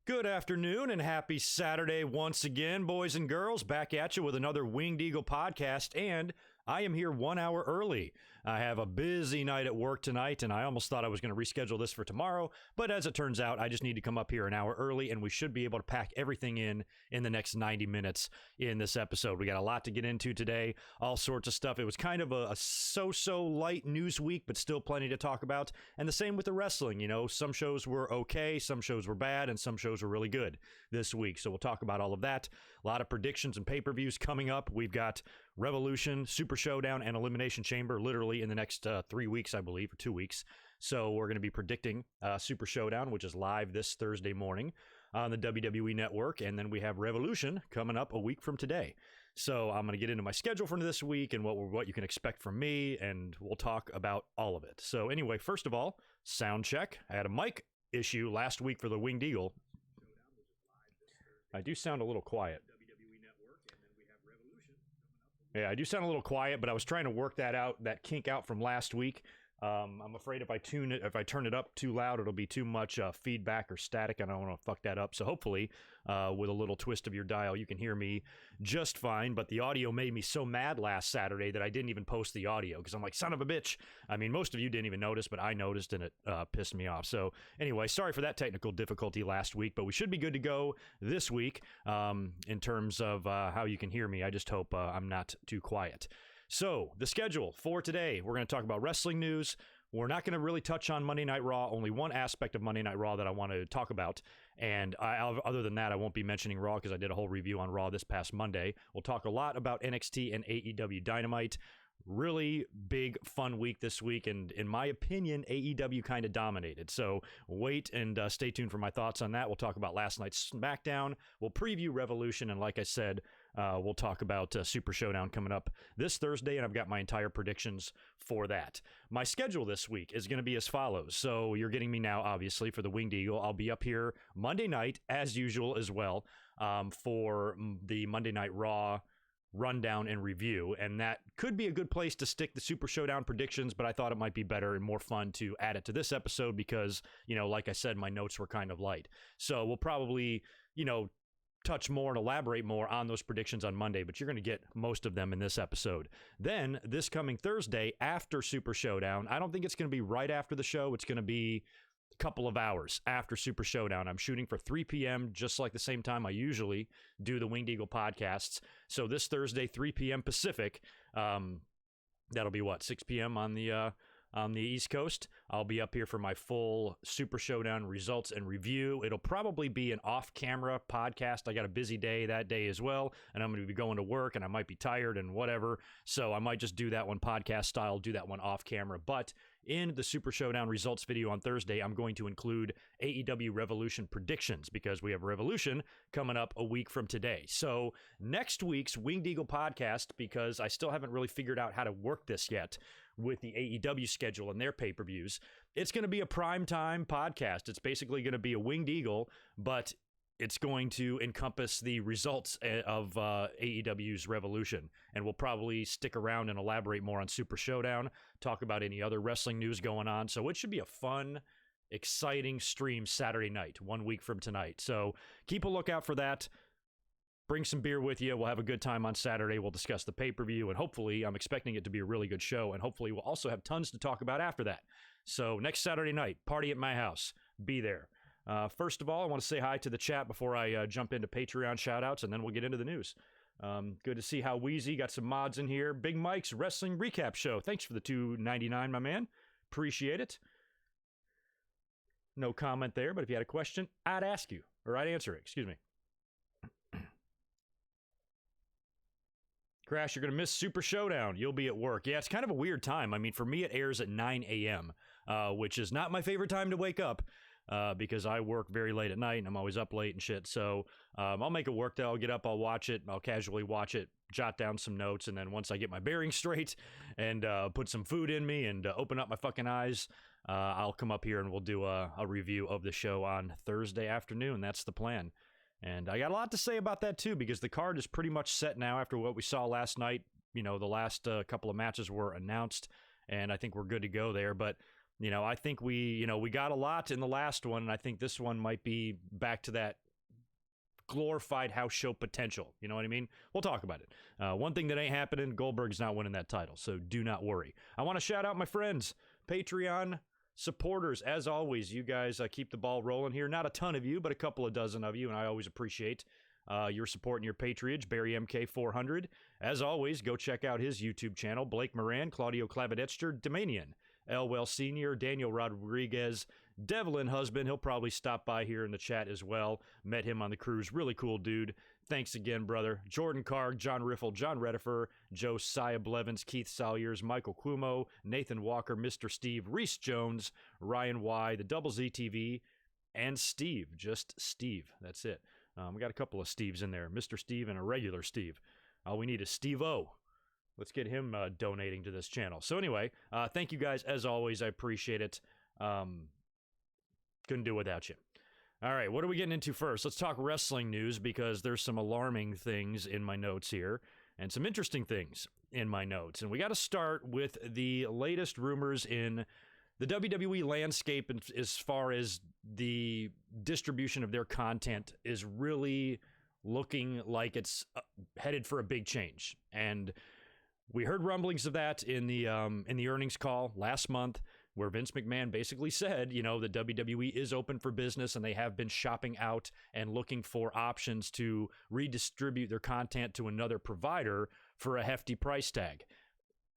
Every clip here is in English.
Good afternoon and happy Saturday once again, boys and girls. Back at you with another Winged Eagle podcast, and I am here 1 hour early. I have a busy night at work tonight, and I almost thought I was going to reschedule this for tomorrow, but as it turns out, I just need to come up here an hour early, and we should be able to pack everything in the next 90 minutes in this episode. We got a lot to get into today, all sorts of stuff. It was kind of a so-so light news week, but still plenty to talk about, and the same with the wrestling. You know, some shows were okay, some shows were bad, and some shows were really good this week, so we'll talk about all of that. A lot of predictions and pay-per-views coming up. We've got Revolution, Super Showdown, and Elimination Chamber literally in the next 3 weeks, I believe, or 2 weeks. So we're going to be predicting Super Showdown, which is live this Thursday morning on the WWE Network. And then we have Revolution coming up a week from today. So I'm going to get into my schedule for this week and what you can expect from me, and we'll talk about all of it. So anyway, first of all, sound check. I had a mic issue last week for the Winged Eagle. I do sound a little quiet. Yeah, I do sound a little quiet, but I was trying to work that kink out from last week. I'm afraid if I turn it up too loud, it'll be too much feedback or static, and I don't want to fuck that up. So hopefully, with a little twist of your dial, you can hear me just fine. But the audio made me so mad last Saturday that I didn't even post the audio because I'm like, son of a bitch. I mean, most of you didn't even notice, but I noticed, and it pissed me off. So anyway, sorry for that technical difficulty last week, but we should be good to go this week in terms of how you can hear me. I just hope I'm not too quiet. So, the schedule for today, we're going to talk about wrestling news. We're not going to really touch on Monday Night Raw, only one aspect of Monday Night Raw that I want to talk about. And other than that, I won't be mentioning Raw because I did a whole review on Raw this past Monday. We'll talk a lot about NXT and AEW Dynamite. Really big, fun week this week, and in my opinion, AEW kind of dominated. So wait and stay tuned for my thoughts on that. We'll talk about last night's SmackDown. We'll preview Revolution, and like I said, we'll talk about Super Showdown coming up this Thursday, and I've got my entire predictions for that. My schedule this week is going to be as follows. So you're getting me now, obviously, for the Winged Eagle. I'll be up here Monday night, as usual, as well, for the Monday Night Raw rundown and review, and that could be a good place to stick the Super Showdown predictions, but I thought it might be better and more fun to add it to this episode because, you know, like I said, my notes were kind of light. So we'll probably, you know, touch more and elaborate more on those predictions on Monday, but you're going to get most of them in this episode. Then this coming Thursday after Super Showdown, I don't think it's going to be right after the show. It's going to be couple of hours after Super Showdown. I'm shooting for 3 p.m., just like the same time I usually do the Winged Eagle podcasts. So this Thursday, 3 p.m. Pacific, that'll be what, 6 p.m. on the East Coast. I'll be up here for my full Super Showdown results and review. It'll probably be an off-camera podcast. I got a busy day that day as well, and I'm going to be going to work, and I might be tired and whatever, so I might just do that one podcast style, do that one off-camera, but in the Super Showdown results video on Thursday, I'm going to include AEW Revolution predictions because we have Revolution coming up a week from today. So next week's Winged Eagle podcast, because I still haven't really figured out how to work this yet with the AEW schedule and their pay-per-views, it's going to be a primetime podcast. It's basically going to be a Winged Eagle, but it's going to encompass the results of AEW's Revolution, and we'll probably stick around and elaborate more on Super Showdown, talk about any other wrestling news going on. So it should be a fun, exciting stream Saturday night, 1 week from tonight. So keep a lookout for that. Bring some beer with you. We'll have a good time on Saturday. We'll discuss the pay-per-view, and hopefully, I'm expecting it to be a really good show, and hopefully we'll also have tons to talk about after that. So next Saturday night, party at my house. Be there. First of all, I want to say hi to the chat before I jump into Patreon shoutouts, and then we'll get into the news. Good to see how Wheezy got some mods in here. Big Mike's Wrestling Recap Show. Thanks for the $2.99, my man. Appreciate it. No comment there, but if you had a question, I'd ask you, or I'd answer it. Excuse me. Crash, you're going to miss Super Showdown. You'll be at work. Yeah, it's kind of a weird time. I mean, for me, it airs at 9 a.m., which is not my favorite time to wake up. Because I work very late at night and I'm always up late and shit. So I'll make it work though. I'll get up, I'll watch it, I'll casually watch it, jot down some notes, and then once I get my bearings straight and put some food in me and open up my fucking eyes, I'll come up here and we'll do a review of the show on Thursday afternoon. That's the plan. And I got a lot to say about that too, because the card is pretty much set now after what we saw last night. You know, the last couple of matches were announced, and I think we're good to go there. But I think we got a lot in the last one, and I think this one might be back to that glorified house show potential. You know what I mean? We'll talk about it. One thing that ain't happening, Goldberg's not winning that title, so do not worry. I want to shout out my friends, Patreon supporters. As always, you guys keep the ball rolling here. Not a ton of you, but a couple of dozen of you, and I always appreciate your support and your patronage. Barry MK400. As always, go check out his YouTube channel. Blake Moran, Claudio Clavadetster, Domanion, Elwell Sr., Daniel Rodriguez, Devlin Husband. He'll probably stop by here in the chat as well. Met him on the cruise. Really cool dude. Thanks again, brother. Jordan Carg, John Riffle, John Redifer, Josiah Blevins, Keith Salyers, Michael Cuomo, Nathan Walker, Mr. Steve, Reese Jones, Ryan Y, the Double Z TV, and Steve. Just Steve. That's it. We got a couple of Steves in there. Mr. Steve and a regular Steve. All we need is Steve-O. Let's get him donating to this channel. So anyway, thank you guys as always. I appreciate it. Couldn't do it without you. All right, what are we getting into first? Let's talk wrestling news because there's some alarming things in my notes here and some interesting things in my notes. And we got to start with the latest rumors in the WWE landscape as far as the distribution of their content is really looking like it's headed for a big change. And we heard rumblings of that in the earnings call last month, where Vince McMahon basically said, the WWE is open for business and they have been shopping out and looking for options to redistribute their content to another provider for a hefty price tag.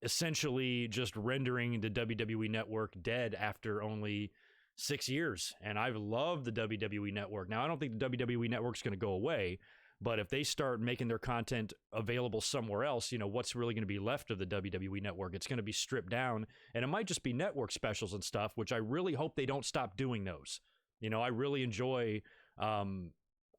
Essentially just rendering the WWE Network dead after only 6 years. And I've loved the WWE Network. Now, I don't think the WWE Network's going to go away, but if they start making their content available somewhere else, what's really going to be left of the WWE Network? It's going to be stripped down, and it might just be network specials and stuff, which I really hope they don't stop doing those. I really enjoy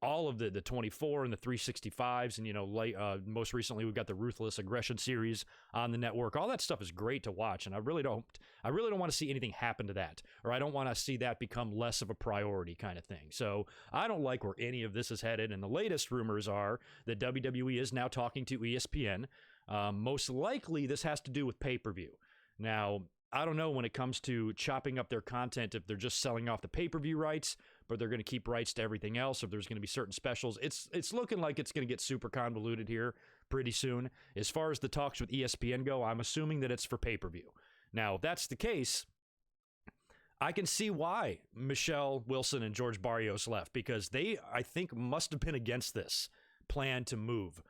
all of the 24 and the 365s, and most recently we've got the Ruthless Aggression series on the network. All that stuff is great to watch, and I really don't want to see anything happen to that, or I don't want to see that become less of a priority kind of thing. So I don't like where any of this is headed, and the latest rumors are that WWE is now talking to ESPN. Most likely this has to do with pay-per-view. Now, I don't know when it comes to chopping up their content if they're just selling off the pay-per-view rights, but they're going to keep rights to everything else, if there's going to be certain specials. It's looking like it's going to get super convoluted here pretty soon. As far as the talks with ESPN go, I'm assuming that it's for pay-per-view. Now, if that's the case, I can see why Michelle Wilson and George Barrios left, because they, I think, must have been against this plan to move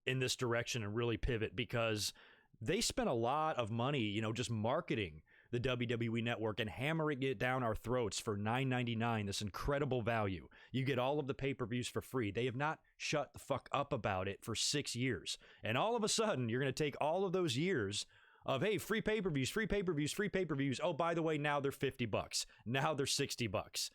in this direction and really pivot, because they spent a lot of money, just marketing the WWE Network and hammering it down our throats for $9.99, this incredible value. You get all of the pay-per-views for free. They have not shut the fuck up about it for 6 years. And all of a sudden, you're going to take all of those years of, hey, free pay-per-views, free pay-per-views, free pay-per-views. Oh, by the way, now they're $50. Now they're $60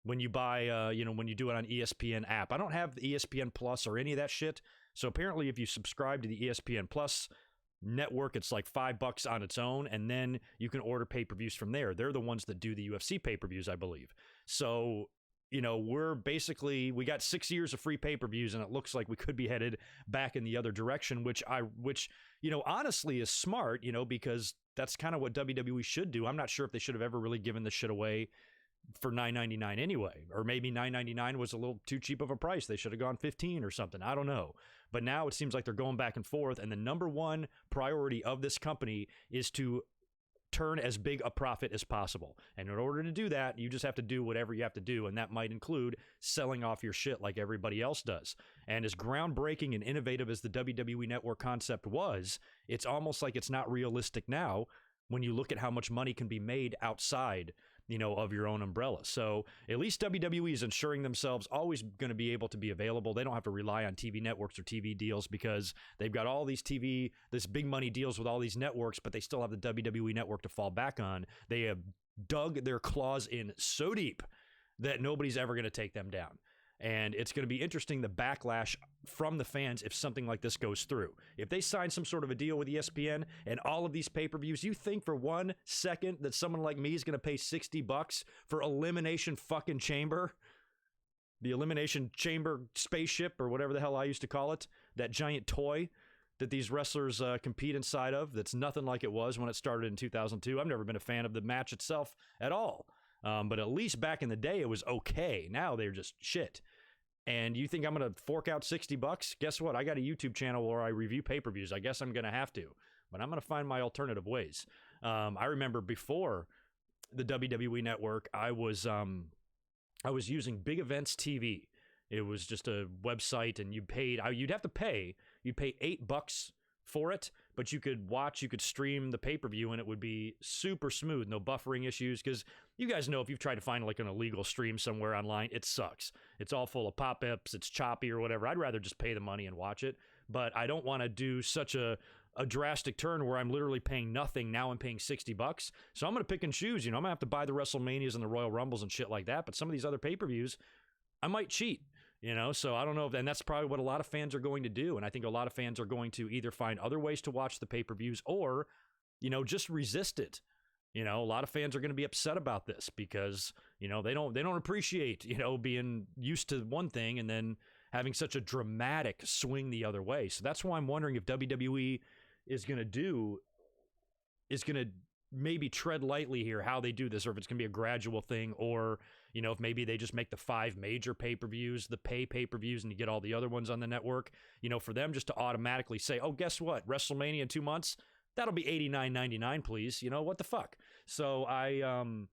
when you buy, when you do it on ESPN app. I don't have the ESPN Plus or any of that shit. So apparently if you subscribe to the ESPN Plus network, it's like $5 on its own, and then you can order pay-per-views from there. They're the ones that do the UFC pay-per-views, I believe. So, we got 6 years of free pay-per-views, and it looks like we could be headed back in the other direction, which honestly is smart, because that's kind of what WWE should do. I'm not sure if they should have ever really given this shit away for $9.99 anyway, or maybe $9.99 was a little too cheap of a price. They should have gone $15 or something. I don't know. But now it seems like they're going back and forth, and the number one priority of this company is to turn as big a profit as possible. And in order to do that, you just have to do whatever you have to do, and that might include selling off your shit like everybody else does. And as groundbreaking and innovative as the WWE Network concept was, it's almost like it's not realistic now when you look at how much money can be made outside of your own umbrella. So at least WWE is ensuring themselves always going to be able to be available. They don't have to rely on TV networks or TV deals, because they've got all these this big money deals with all these networks, but they still have the WWE Network to fall back on. They have dug their claws in so deep that nobody's ever going to take them down. And it's going to be interesting, the backlash from the fans, if something like this goes through. If they sign some sort of a deal with ESPN and all of these pay-per-views, you think for 1 second that someone like me is going to pay $60 for Elimination fucking Chamber? The Elimination Chamber spaceship, or whatever the hell I used to call it, that giant toy that these wrestlers compete inside of that's nothing like it was when it started in 2002. I've never been a fan of the match itself at all. But at least back in the day, it was okay. Now they're just shit. And you think I'm going to fork out $60? Guess what? I got a YouTube channel where I review pay-per-views. I guess I'm going to have to. But I'm going to find my alternative ways. I remember before the WWE Network, I was using Big Events TV. It was just a website, and you'd have to pay. You'd pay $8 for it, but you could stream the pay-per-view, and it would be super smooth, no buffering issues, because you guys know if you've tried to find like an illegal stream somewhere online, it sucks. It's all full of pop-ups, it's choppy or whatever. I'd rather just pay the money and watch it, but I don't want to do such a drastic turn where I'm literally paying nothing. Now I'm paying $60. So I'm going to pick and choose. I'm going to have to buy the WrestleManias and the Royal Rumbles and shit like that, but some of these other pay-per-views, I might cheat. So I don't know, and that's probably what a lot of fans are going to do, and I think a lot of fans are going to either find other ways to watch the pay-per-views or, just resist it. A lot of fans are going to be upset about this because, they don't appreciate, being used to one thing and then having such a dramatic swing the other way. So that's why I'm wondering if WWE is going to maybe tread lightly here how they do this, or if it's going to be a gradual thing, or if maybe they just make the 5 major pay-per-views the pay-per-views and you get all the other ones on the network, for them just to automatically say, oh, guess what, WrestleMania in 2 months, that'll be $89.99, please. What the fuck? So I'm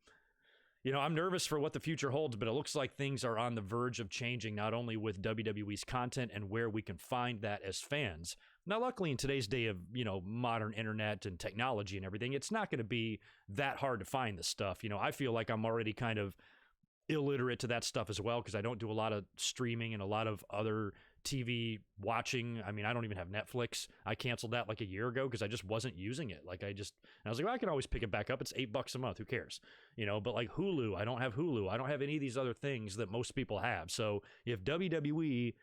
nervous for what the future holds, but it looks like things are on the verge of changing, not only with WWE's content and where we can find that as fans. Now, luckily, in today's day of, modern internet and technology and everything, it's not going to be that hard to find this stuff. I feel like I'm already kind of illiterate to that stuff as well because I don't do a lot of streaming and a lot of other TV watching. I mean, I don't even have Netflix. I canceled that like a year ago because I just wasn't using it. I was like, well, I can always pick it back up. It's $8 a month. Who cares? But like Hulu, I don't have Hulu. I don't have any of these other things that most people have. So if WWE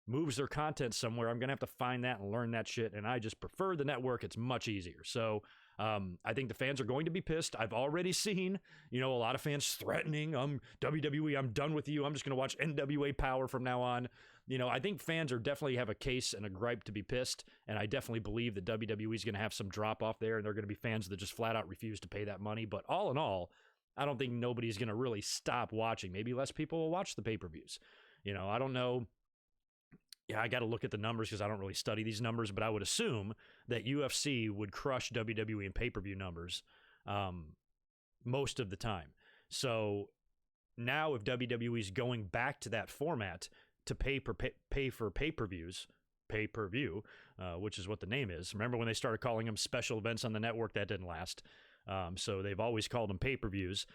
moves their content somewhere, I'm going to have to find that and learn that shit. And I just prefer the network. It's much easier. So I think the fans are going to be pissed. I've already seen, a lot of fans threatening, WWE, I'm done with you. I'm just going to watch NWA Power from now on. I think fans definitely have a case and a gripe to be pissed. And I definitely believe that WWE is going to have some drop off there. And they're going to be fans that just flat out refuse to pay that money. But all in all, I don't think nobody's going to really stop watching. Maybe less people will watch the pay-per-views. I don't know. Yeah, I got to look at the numbers because I don't really study these numbers, but I would assume that UFC would crush WWE in pay-per-view numbers most of the time. So now if WWE is going back to that format to pay for pay-per-views, pay-per-view, which is what the name is. Remember when they started calling them special events on the network? That didn't last. So they've always called them pay-per-views.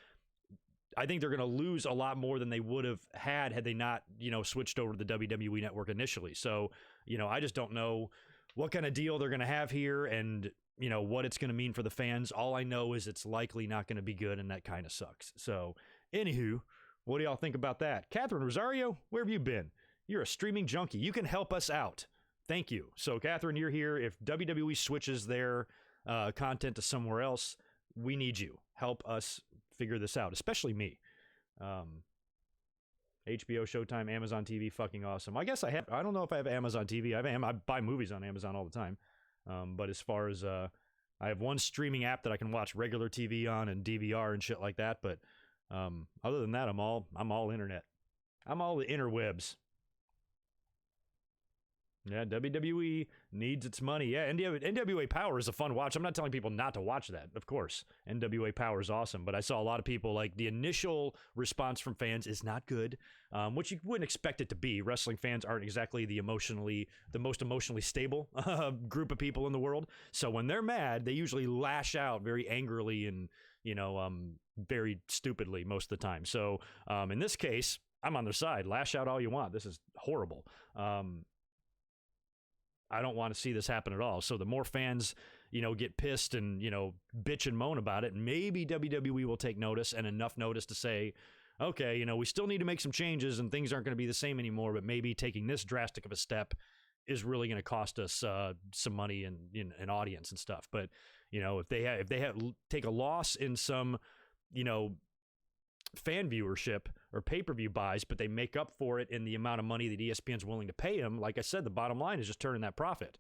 I think they're going to lose a lot more than they would have had they not, switched over to the WWE network initially. So, I just don't know what kind of deal they're going to have here and, what it's going to mean for the fans. All I know is it's likely not going to be good, and that kind of sucks. So, anywho, what do y'all think about that? Catherine Rosario, where have you been? You're a streaming junkie. You can help us out. Thank you. So, Catherine, you're here. If WWE switches their content to somewhere else, we need you. Help us figure this out, especially me. HBO, Showtime, Amazon TV, fucking awesome. I guess I don't know if I have Amazon TV. I buy movies on Amazon all the time. But as far as I have one streaming app that I can watch regular TV on and DVR and shit like that. But other than that, I'm all internet. I'm all the interwebs. Yeah, WWE needs its money. Yeah, NWA Power is a fun watch. I'm not telling people not to watch that, of course. NWA Power is awesome, but I saw a lot of people, like, the initial response from fans is not good, which you wouldn't expect it to be. Wrestling fans aren't exactly the most emotionally stable group of people in the world. So when they're mad, they usually lash out very angrily and, very stupidly most of the time. So in this case, I'm on their side. Lash out all you want. This is horrible. I don't want to see this happen at all. So the more fans, get pissed and, bitch and moan about it, maybe WWE will take notice, and enough notice to say, okay, we still need to make some changes and things aren't going to be the same anymore, but maybe taking this drastic of a step is really going to cost us some money and audience and stuff. But, if they take a loss in some, fan viewership or pay-per-view buys, but they make up for it in the amount of money that ESPN's willing to pay them. Like I said, the bottom line is just turning that profit.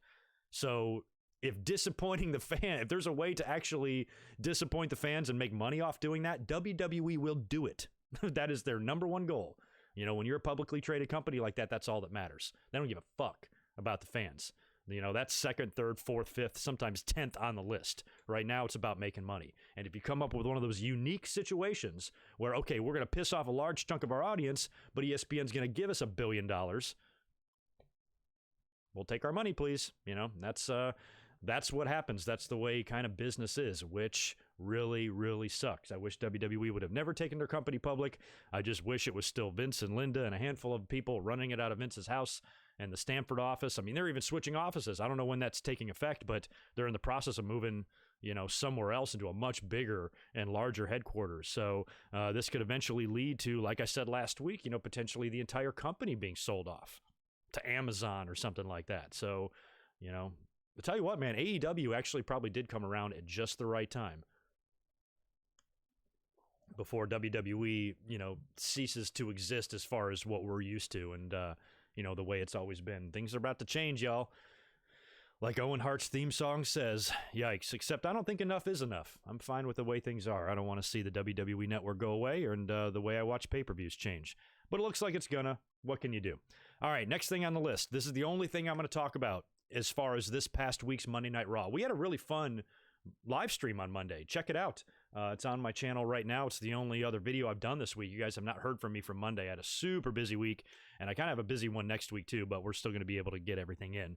So if disappointing the fan, if there's a way to actually disappoint the fans and make money off doing that, WWE will do it. That is their number one goal. When you're a publicly traded company like that, that's all that matters. They don't give a fuck about the fans. That's second, third, fourth, fifth, sometimes 10th on the list. Right now, it's about making money. And if you come up with one of those unique situations where, okay, we're going to piss off a large chunk of our audience, but ESPN's going to give us $1 billion, we'll take our money, please. That's what happens. That's the way kind of business is, which really, really sucks. I wish WWE would have never taken their company public. I just wish it was still Vince and Linda and a handful of people running it out of Vince's house and the Stamford office. I mean, they're even switching offices. I don't know when that's taking effect, but they're in the process of moving, somewhere else into a much bigger and larger headquarters. So this could eventually lead to, like I said last week, potentially the entire company being sold off to Amazon or something like that. So, I'll tell you what, man, AEW actually probably did come around at just the right time before WWE, ceases to exist as far as what we're used to and, the way it's always been. Things are about to change, y'all. Like Owen Hart's theme song says, yikes, except I don't think enough is enough. I'm fine with the way things are. I don't want to see the WWE network go away and the way I watch pay-per-views change. But it looks like it's gonna. What can you do? All right, next thing on the list. This is the only thing I'm going to talk about as far as this past week's Monday Night Raw. We had a really fun live stream on Monday. Check it out. It's on my channel right now. It's the only other video I've done this week. You guys have not heard from me from Monday. I had a super busy week, and I kind of have a busy one next week too, but we're still going to be able to get everything in.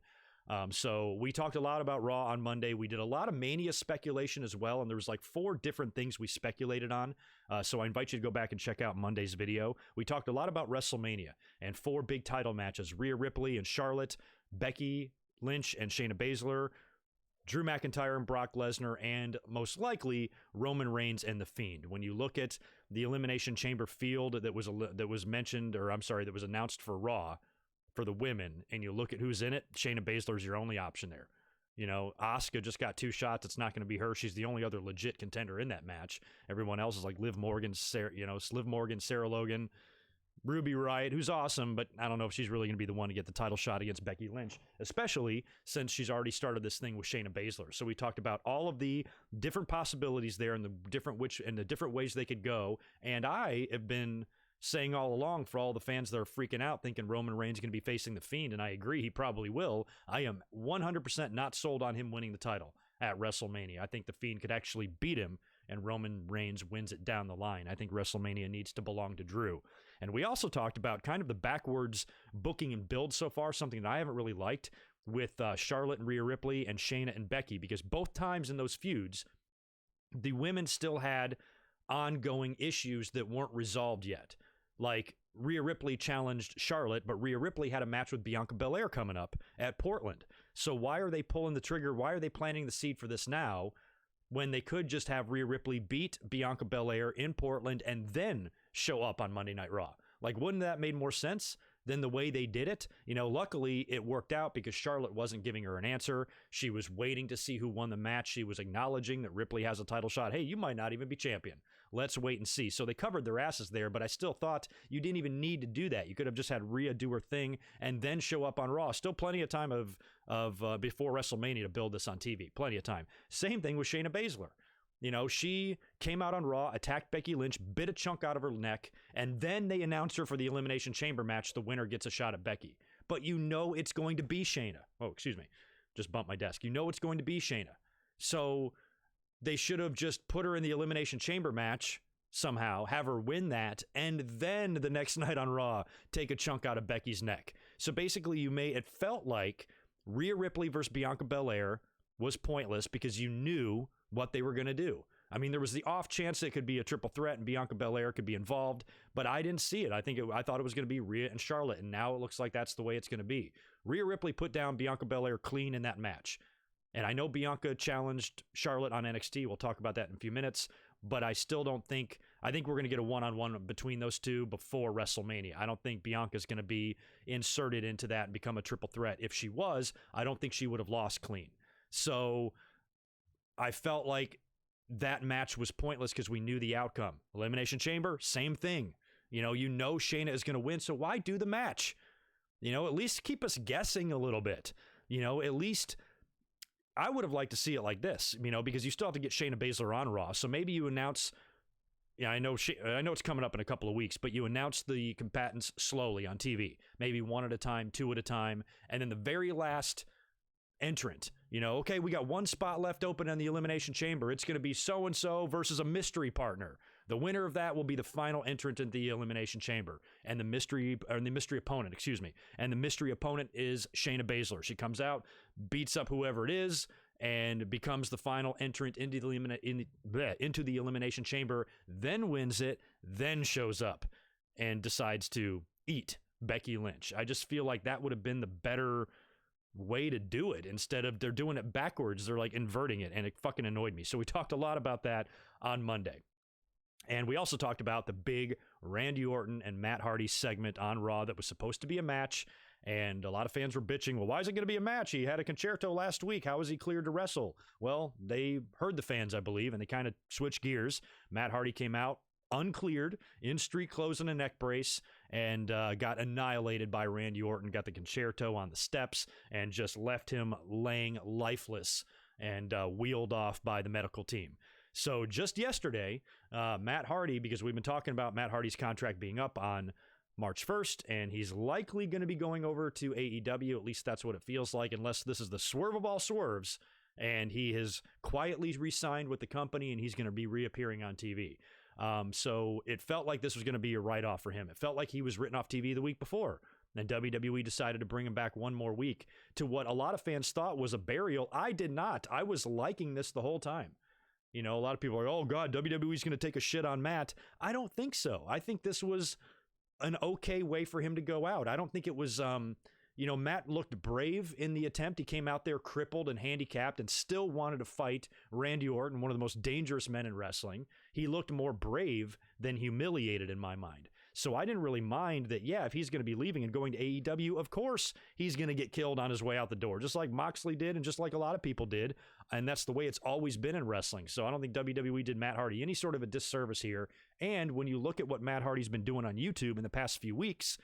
So we talked a lot about Raw on Monday. We did a lot of Mania speculation as well, and there was like 4 different things we speculated on. So I invite you to go back and check out Monday's video. We talked a lot about WrestleMania and 4 big title matches: Rhea Ripley and Charlotte, Becky Lynch and Shayna Baszler, Drew McIntyre and Brock Lesnar, and most likely Roman Reigns and The Fiend. When you look at the Elimination Chamber field that was announced for Raw for the women, and you look at who's in it, Shayna Baszler is your only option there. Asuka just got 2 shots. It's not going to be her. She's the only other legit contender in that match. Everyone else is like Liv Morgan, Sarah Logan, Ruby Riott, who's awesome, but I don't know if she's really going to be the one to get the title shot against Becky Lynch, especially since she's already started this thing with Shayna Baszler. So we talked about all of the different possibilities there and the different ways they could go. And I have been saying all along, for all the fans that are freaking out thinking Roman Reigns is going to be facing The Fiend, and I agree, he probably will. I am 100% not sold on him winning the title at WrestleMania. I think The Fiend could actually beat him, and Roman Reigns wins it down the line. I think WrestleMania needs to belong to Drew. And we also talked about kind of the backwards booking and build so far, something that I haven't really liked with Charlotte and Rhea Ripley and Shayna and Becky, because both times in those feuds, the women still had ongoing issues that weren't resolved yet. Like, Rhea Ripley challenged Charlotte, but Rhea Ripley had a match with Bianca Belair coming up at Portland. So why are they pulling the trigger? Why are they planting the seed for this now, when they could just have Rhea Ripley beat Bianca Belair in Portland and then show up on Monday Night Raw? Like, wouldn't that made more sense than the way they did it? Luckily it worked out because Charlotte wasn't giving her an answer. She was waiting to see who won the match. She was acknowledging that Ripley has a title shot. Hey, you might not even be champion. Let's wait and see. So they covered their asses there, but I still thought you didn't even need to do that. You could have just had Rhea do her thing and then show up on Raw. Still plenty of time of before WrestleMania to build this on TV. Plenty of time. Same thing with Shayna Baszler. She came out on Raw, attacked Becky Lynch, bit a chunk out of her neck, and then they announced her for the Elimination Chamber match. The winner gets a shot at Becky. But it's going to be Shayna. Oh, excuse me. Just bumped my desk. It's going to be Shayna. So they should have just put her in the Elimination Chamber match somehow, have her win that, and then the next night on Raw, take a chunk out of Becky's neck. So basically it felt like Rhea Ripley versus Bianca Belair was pointless because you knew what they were going to do. I mean, there was the off chance it could be a triple threat and Bianca Belair could be involved, but I didn't see it. I thought it was going to be Rhea and Charlotte, and now it looks like that's the way it's going to be. Rhea Ripley put down Bianca Belair clean in that match. And I know Bianca challenged Charlotte on NXT. We'll talk about that in a few minutes, but I still don't think, I think we're going to get a one-on-one between those two before WrestleMania. I don't think Bianca's going to be inserted into that and become a triple threat. If she was, I don't think she would have lost clean. So I felt like that match was pointless because we knew the outcome. Elimination Chamber, same thing. Shayna is going to win, so why do the match? At least keep us guessing a little bit. At least I would have liked to see it like this, because you still have to get Shayna Baszler on Raw. So maybe you announce, I know it's coming up in a couple of weeks, but you announce the combatants slowly on TV, maybe one at a time, two at a time, and then the very last entrant, okay, we got one spot left open in the Elimination Chamber. It's going to be so-and-so versus a mystery partner. The winner of that will be the final entrant in the Elimination Chamber, and the mystery opponent, and the mystery opponent is Shayna Baszler. She comes out, beats up whoever it is, and becomes the final entrant into the Elimination Chamber, then wins it, then shows up and decides to eat Becky Lynch. I just feel like that would have been the better way to do it. Instead of they're doing it backwards, they're like inverting it, and it fucking annoyed me. So we talked a lot about that on Monday. And we also talked about the big Randy Orton and Matt Hardy segment on Raw that was supposed to be a match. And a lot of fans were bitching, well, why is it going to be a match? He had a concerto last week. How is he cleared to wrestle? Well, they heard the fans, I believe, and they kind of switched gears. Matt Hardy came out uncleared in street clothes and a neck brace and got annihilated by Randy Orton, got the concerto on the steps, and just left him laying lifeless and wheeled off by the medical team. So just yesterday, Matt Hardy, because we've been talking about Matt Hardy's contract being up on March 1st, and he's likely going to be going over to AEW. At least that's what it feels like, unless this is the swerve of all swerves, and he has quietly re-signed with the company, and he's going to be reappearing on TV. So it felt like this was going to be a write-off for him. It felt like he was written off TV the week before. And WWE decided to bring him back one more week to what a lot of fans thought was a burial. I did not. I was liking this the whole time. A lot of people are like, oh, God, WWE's going to take a shit on Matt. I don't think so. I think this was an okay way for him to go out. I don't think it was, Matt looked brave in the attempt. He came out there crippled and handicapped and still wanted to fight Randy Orton, one of the most dangerous men in wrestling. He looked more brave than humiliated in my mind. So I didn't really mind that, if he's going to be leaving and going to AEW, of course he's going to get killed on his way out the door, just like Moxley did and just like a lot of people did. And that's the way it's always been in wrestling. So I don't think WWE did Matt Hardy any sort of a disservice here. And when you look at what Matt Hardy's been doing on YouTube in the past few weeks,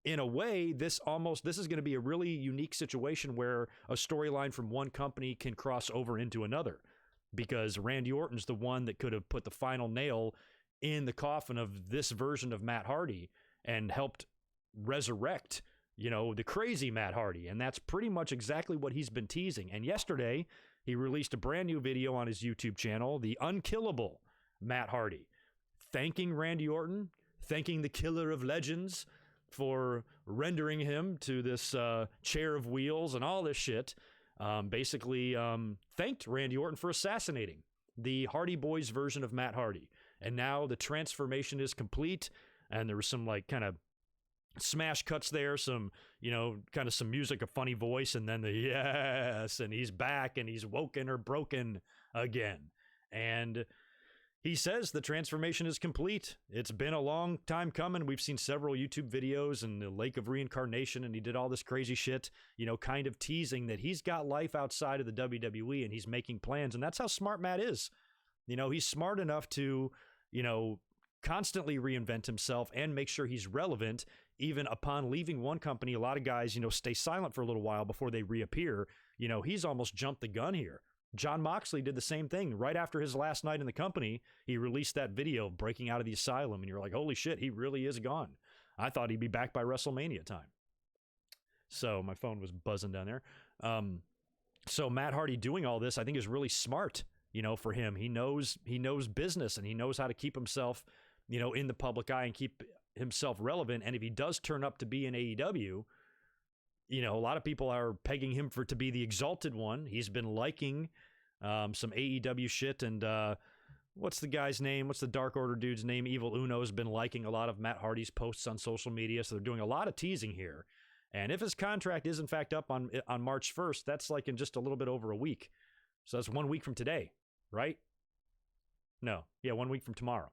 in a way, this is going to be a really unique situation where a storyline from one company can cross over into another, because Randy Orton's the one that could have put the final nail in the coffin of this version of Matt Hardy and helped resurrect, the crazy Matt Hardy. And that's pretty much exactly what he's been teasing. And yesterday, he released a brand new video on his YouTube channel, The Unkillable Matt Hardy, thanking Randy Orton, thanking the Killer of Legends for rendering him to this chair of wheels and all this shit. Basically thanked Randy Orton for assassinating the Hardy Boys version of Matt Hardy. And now the transformation is complete, and there was some kind of smash cuts there, some, kind of some music, a funny voice, and then the yes, and he's back, and he's woken or broken again. And he says the transformation is complete. It's been a long time coming. We've seen several YouTube videos and the Lake of Reincarnation, and he did all this crazy shit, kind of teasing that he's got life outside of the WWE and he's making plans. And that's how smart Matt is. He's smart enough to, constantly reinvent himself and make sure he's relevant even upon leaving one company. A lot of guys, stay silent for a little while before they reappear. He's almost jumped the gun here. John Moxley did the same thing. Right after his last night in the company, he released that video breaking out of the asylum, and you're like, holy shit, he really is gone. I thought he'd be back by WrestleMania time. So my phone was buzzing down there. So Matt Hardy doing all this, I think, is really smart, for him. He knows business, and he knows how to keep himself, in the public eye and keep himself relevant. And if he does turn up to be in AEW, a lot of people are pegging him to be the exalted one. He's been liking some AEW shit, and what's the guy's name? What's the Dark Order dude's name? Evil Uno has been liking a lot of Matt Hardy's posts on social media, so they're doing a lot of teasing here. And if his contract is in fact up on March 1st, that's in just a little bit over a week. So that's 1 week from today, right? No, 1 week from tomorrow.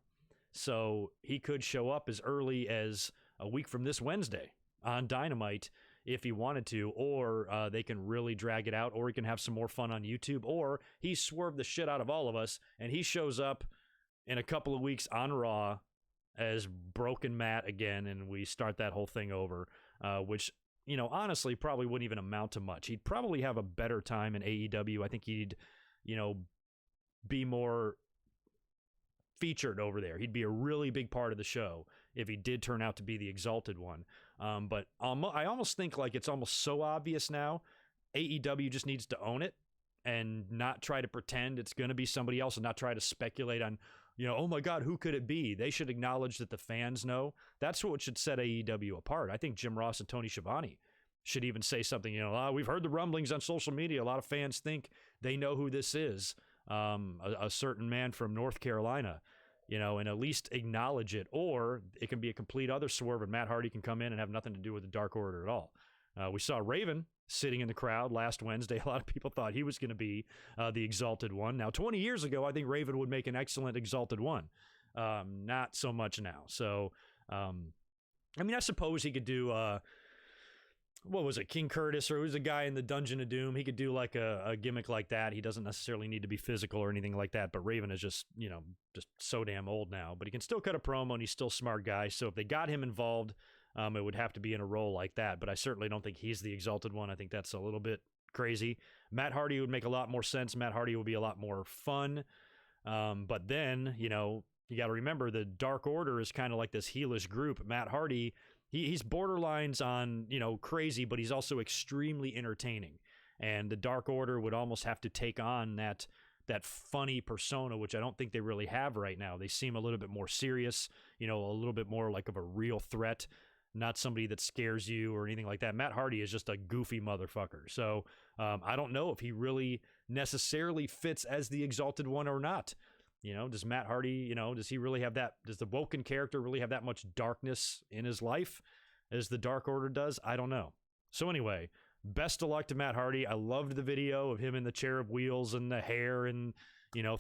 So he could show up as early as a week from this Wednesday on Dynamite if he wanted to, or they can really drag it out, or he can have some more fun on YouTube, or he swerved the shit out of all of us, and he shows up in a couple of weeks on Raw as Broken Matt again, and we start that whole thing over, which honestly probably wouldn't even amount to much. He'd probably have a better time in AEW. I think he'd, be more featured over there. He'd be a really big part of the show if he did turn out to be the Exalted One. But I almost think like it's almost so obvious now. AEW just needs to own it and not try to pretend it's going to be somebody else and not try to speculate on, oh my God, who could it be? They should acknowledge that the fans know. That's what should set AEW apart. I think Jim Ross and Tony Schiavone should even say something, we've heard the rumblings on social media. A lot of fans think they know who this is. A certain man from North Carolina, and at least acknowledge it. Or it can be a complete other swerve and Matt Hardy can come in and have nothing to do with the Dark Order at all. We saw Raven sitting in the crowd last Wednesday. A lot of people thought he was going to be the Exalted One. Now, 20 years ago, I think Raven would make an excellent Exalted One. Not so much now. So, I suppose he could do... what was it, King Curtis, or who's a guy in the Dungeon of Doom? He could do like a gimmick like that. He doesn't necessarily need to be physical or anything like that, but Raven is just, just so damn old now. But he can still cut a promo, and he's still a smart guy. So if they got him involved, it would have to be in a role like that. But I certainly don't think he's the Exalted One. I think that's a little bit crazy. Matt Hardy would make a lot more sense. Matt Hardy would be a lot more fun. But then, you got to remember the Dark Order is kind of like this heelish group. Matt Hardy... He's borderlines on, crazy, but he's also extremely entertaining. And the Dark Order would almost have to take on that funny persona, which I don't think they really have right now. They seem a little bit more serious, a little bit more like of a real threat, not somebody that scares you or anything like that. Matt Hardy is just a goofy motherfucker. So I don't know if he really necessarily fits as the Exalted One or not. Does Matt Hardy, does he really have that? Does the Woken character really have that much darkness in his life as the Dark Order does? I don't know. So anyway, best of luck to Matt Hardy. I loved the video of him in the chair of wheels and the hair and,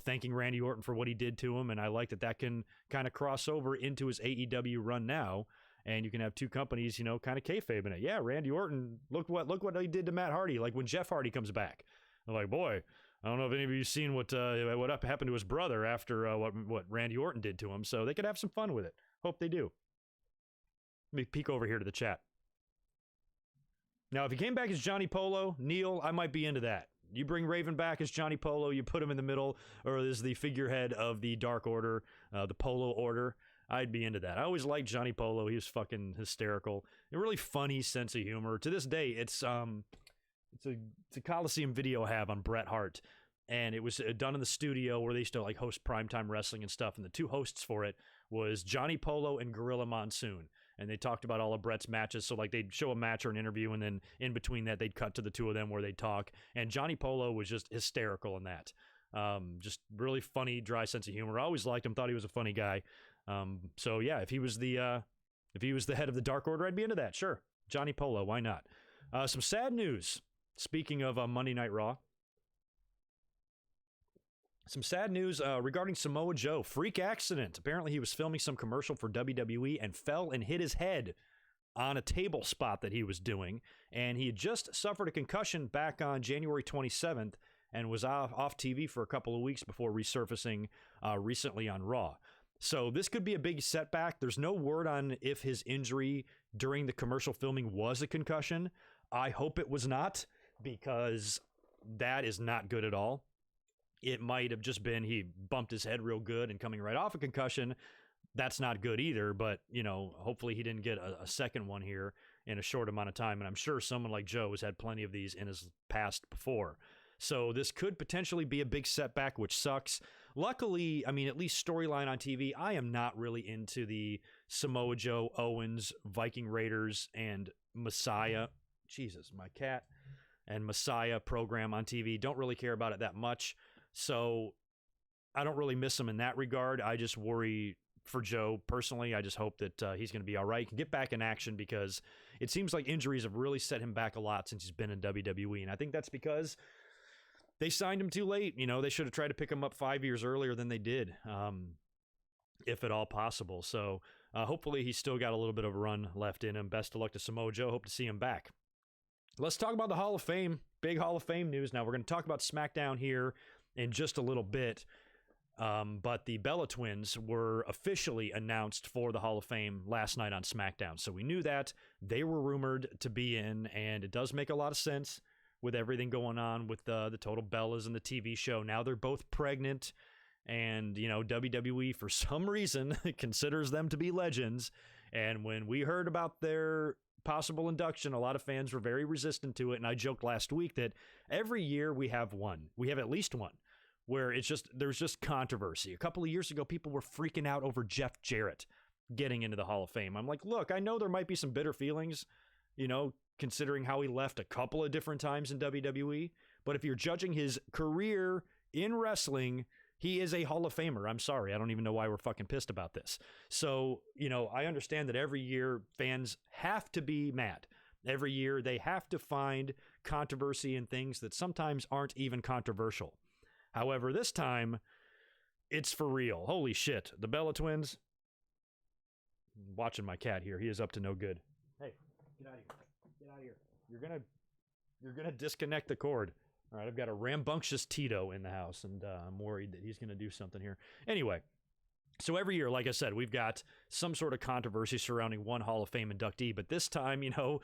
thanking Randy Orton for what he did to him. And I like that can kind of cross over into his AEW run now. And you can have two companies, kind of kayfabing it. Yeah, Randy Orton, look what he did to Matt Hardy. Like when Jeff Hardy comes back. I'm like, boy, I don't know if any of you seen what happened to his brother after what Randy Orton did to him. So they could have some fun with it. Hope they do. Let me peek over here to the chat. Now, if he came back as Johnny Polo, Neil, I might be into that. You bring Raven back as Johnny Polo, you put him in the middle, or as the figurehead of the Dark Order, the Polo Order. I'd be into that. I always liked Johnny Polo. He was fucking hysterical. A really funny sense of humor. To this day, it's a Coliseum video I have on Bret Hart, and it was done in the studio where they used to like host primetime wrestling and stuff, and the two hosts for it was Johnny Polo and Gorilla Monsoon, and they talked about all of Bret's matches. So like they'd show a match or an interview, and then in between that they'd cut to the two of them where they'd talk, and Johnny Polo was just hysterical in that. Just really funny, dry sense of humor. I always liked him, thought he was a funny guy. So yeah, if he was the head of the Dark Order, I'd be into that. Sure, Johnny Polo, why not? Some sad news. Speaking of Monday Night Raw, some sad news regarding Samoa Joe. Freak accident. Apparently he was filming some commercial for WWE and fell and hit his head on a table spot that he was doing. And he had just suffered a concussion back on January 27th and was off TV for a couple of weeks before resurfacing recently on Raw. So this could be a big setback. There's no word on if his injury during the commercial filming was a concussion. I hope it was not, because that is not good at all. It might have just been he bumped his head real good and coming right off a concussion. That's not good either, but, hopefully he didn't get a second one here in a short amount of time. And I'm sure someone like Joe has had plenty of these in his past before. So this could potentially be a big setback, which sucks. Luckily, at least storyline on TV, I am not really into the Samoa Joe, Owens, Viking Raiders, and Messiah. Jesus, my cat. And Messiah program on TV. Don't really care about it that much. So I don't really miss him in that regard. I just worry for Joe personally. I just hope that he's going to be all right. He can get back in action, because it seems like injuries have really set him back a lot since he's been in WWE. And I think that's because they signed him too late. They should have tried to pick him up 5 years earlier than they did, if at all possible. So hopefully he's still got a little bit of a run left in him. Best of luck to Samoa Joe. Hope to see him back. Let's talk about the Hall of Fame. Big Hall of Fame news. Now we're going to talk about SmackDown here in just a little bit. But the Bella Twins were officially announced for the Hall of Fame last night on SmackDown. So we knew that. They were rumored to be in, and it does make a lot of sense with everything going on with the Total Bellas and the TV show. Now they're both pregnant, and, you know, WWE, for some reason, considers them to be legends. And when we heard about their possible induction, a lot of fans were very resistant to it, and I joked last week that every year we have at least one, where there's just controversy. A couple of years ago, people were freaking out over Jeff Jarrett getting into the Hall of Fame. I'm like, look, I know there might be some bitter feelings, you know, considering how he left a couple of different times in WWE, but if you're judging his career in wrestling, he is a Hall of Famer. I'm sorry. I don't even know why we're fucking pissed about this. So, you know, I understand that every year fans have to be mad. Every year they have to find controversy in things that sometimes aren't even controversial. However, this time, it's for real. Holy shit. The Bella Twins. I'm watching my cat here. He is up to no good. Hey, get out of here. Get out of here. You're gonna disconnect the cord. All right, I've got a rambunctious Tito in the house, and I'm worried that he's going to do something here. Anyway, so every year, like I said, we've got some sort of controversy surrounding one Hall of Fame inductee, but this time, you know,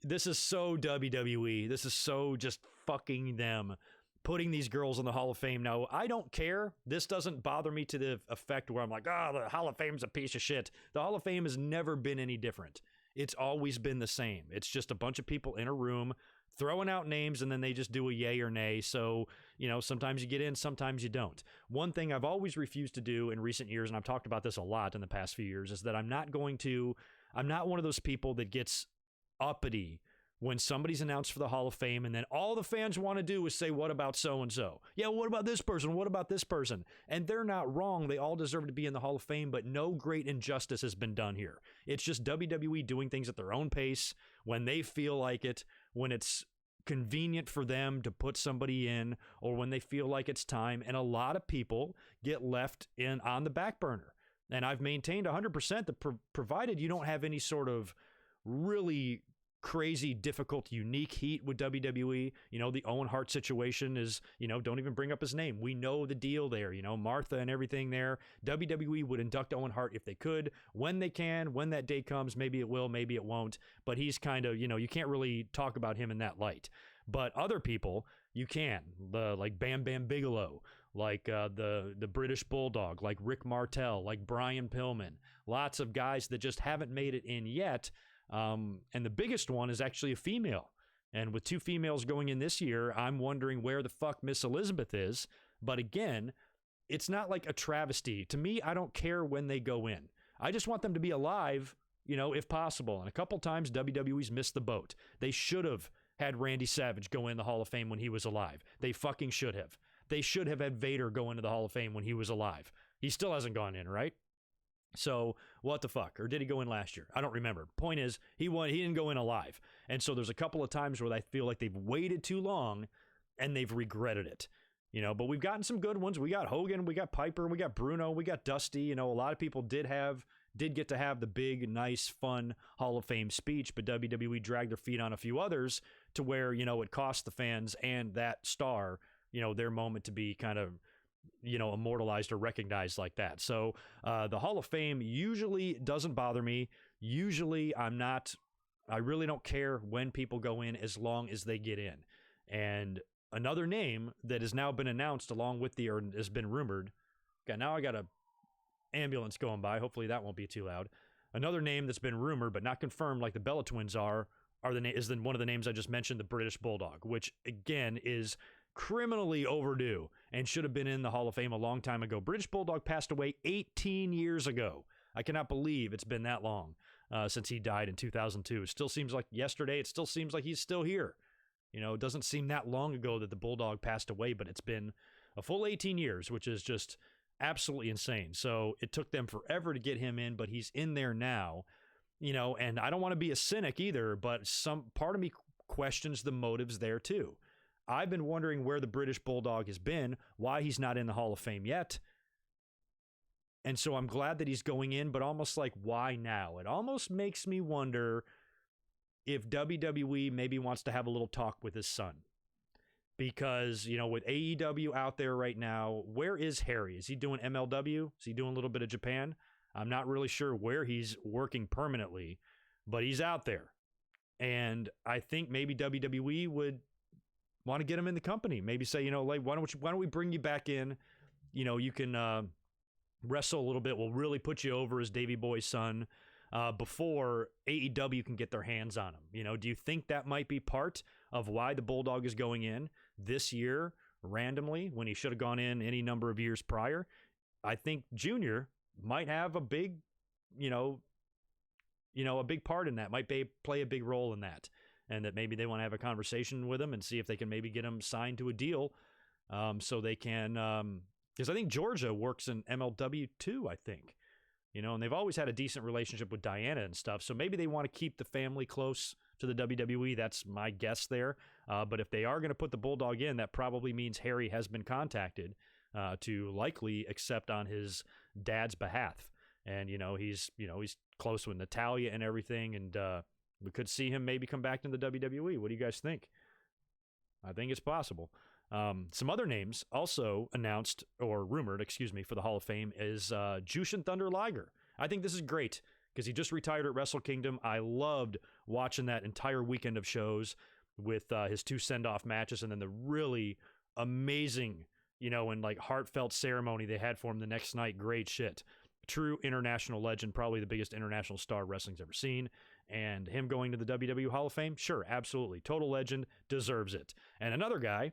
this is so WWE. This is so just fucking them, putting these girls in the Hall of Fame. Now, I don't care. This doesn't bother me to the effect where I'm like, the Hall of Fame's a piece of shit. The Hall of Fame has never been any different. It's always been the same. It's just a bunch of people in a room throwing out names, and then they just do a yay or nay. So, you know, sometimes you get in, sometimes you don't. One thing I've always refused to do in recent years, and I've talked about this a lot in the past few years, is that I'm not one of those people that gets uppity when somebody's announced for the Hall of Fame, and then all the fans want to do is say, what about so-and-so? Yeah, what about this person? What about this person? And they're not wrong. They all deserve to be in the Hall of Fame, but no great injustice has been done here. It's just WWE doing things at their own pace, when they feel like it, when it's convenient for them to put somebody in, or when they feel like it's time. And a lot of people get left in on the back burner. And I've maintained 100% that provided you don't have any sort of really crazy, difficult, unique heat with WWE. You know, the Owen Hart situation is, you know, don't even bring up his name. We know the deal there, you know, Martha and everything there. WWE would induct Owen Hart if they could, when they can, when that day comes. Maybe it will, maybe it won't. But he's kind of, you know, you can't really talk about him in that light. But other people, you can. Like Bam Bam Bigelow, like the British Bulldog, like Rick Martel, like Brian Pillman. Lots of guys that just haven't made it in yet. And the biggest one is actually a female. And with 2 females going in this year, I'm wondering where the fuck Miss Elizabeth is. But again, it's not like a travesty. To me, I don't care when they go in. I just want them to be alive, you know, if possible. And a couple times WWE's missed the boat. They should have had Randy Savage go in the Hall of Fame when he was alive. They fucking should have. They should have had Vader go into the Hall of Fame when he was alive. He still hasn't gone in, right? So what the fuck? Or did he go in last year? I don't remember. Point is, he didn't go in alive. And so there's a couple of times where I feel like they've waited too long and they've regretted it. You know, but we've gotten some good ones. We got Hogan, we got Piper, we got Bruno, we got Dusty. You know, a lot of people did get to have the big, nice, fun Hall of Fame speech, but WWE dragged their feet on a few others to where, you know, it cost the fans and that star, you know, their moment to be kind of, you know, immortalized or recognized like that. So the Hall of Fame usually doesn't bother me. Usually I really don't care when people go in as long as they get in. And another name that has now been announced along with or has been rumored. Okay, now I got a ambulance going by. Hopefully that won't be too loud. Another name that's been rumored but not confirmed, like the Bella Twins is one of the names I just mentioned, the British Bulldog, which again is criminally overdue and should have been in the Hall of Fame a long time ago. British Bulldog passed away 18 years ago. I cannot believe it's been that long since he died in 2002. It still seems like yesterday. It still seems like he's still here. You know, it doesn't seem that long ago that the Bulldog passed away, but it's been a full 18 years, which is just absolutely insane. So it took them forever to get him in, but he's in there now. You know, and I don't want to be a cynic either, but some part of me questions the motives there too. I've been wondering where the British Bulldog has been, why he's not in the Hall of Fame yet. And so I'm glad that he's going in, but almost like, why now? It almost makes me wonder if WWE maybe wants to have a little talk with his son. because, with AEW out there right now, where is Harry? Is he doing MLW? Is he doing a little bit of Japan? I'm not really sure where he's working permanently, but he's out there. And I think maybe WWE would want to get him in the company. Maybe say, like, why don't we bring you back in? You can wrestle a little bit. We'll really put you over as Davey Boy's son before AEW can get their hands on him. Do you think that might be part of why the Bulldog is going in this year randomly when he should have gone in any number of years prior? I think Junior might have a big, a big part in that, might play a big role in that. And that maybe they want to have a conversation with him and see if they can maybe get him signed to a deal so they can, because I think Georgia works in MLW too, I think. And they've always had a decent relationship with Diana and stuff. So maybe they want to keep the family close to the WWE. That's my guess there. But if they are going to put the Bulldog in, that probably means Harry has been contacted to likely accept on his dad's behalf. And, he's close with Natalya and everything. And we could see him maybe come back to the WWE. What do you guys think? I think it's possible. Some other names also announced or rumored, for the Hall of Fame is Jushin Thunder Liger. I think this is great because he just retired at Wrestle Kingdom. I loved watching that entire weekend of shows with his 2 send-off matches and then the really amazing, and like heartfelt ceremony they had for him the next night. Great shit. True international legend, probably the biggest international star wrestling's ever seen. And him going to the WWE Hall of Fame, sure, absolutely. Total legend, deserves it. And another guy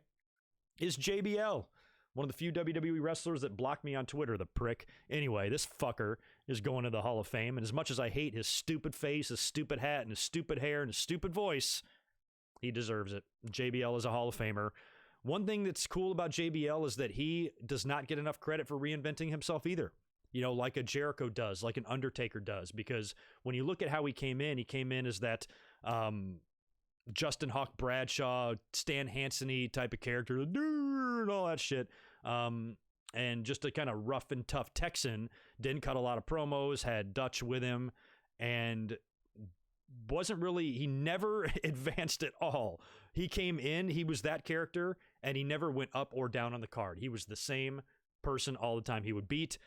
is JBL, one of the few WWE wrestlers that blocked me on Twitter, the prick. Anyway, this fucker is going to the Hall of Fame, and as much as I hate his stupid face, his stupid hat, and his stupid hair, and his stupid voice, he deserves it. JBL is a Hall of Famer. One thing that's cool about JBL is that he does not get enough credit for reinventing himself either. Like a Jericho does, like an Undertaker does, because when you look at how he came in as that Justin Hawk Bradshaw, Stan Hansen-y type of character, and all that shit. And just a kind of rough and tough Texan, didn't cut a lot of promos, had Dutch with him, and he never advanced at all. He came in, he was that character, and he never went up or down on the card. He was the same person all the time. He would beat,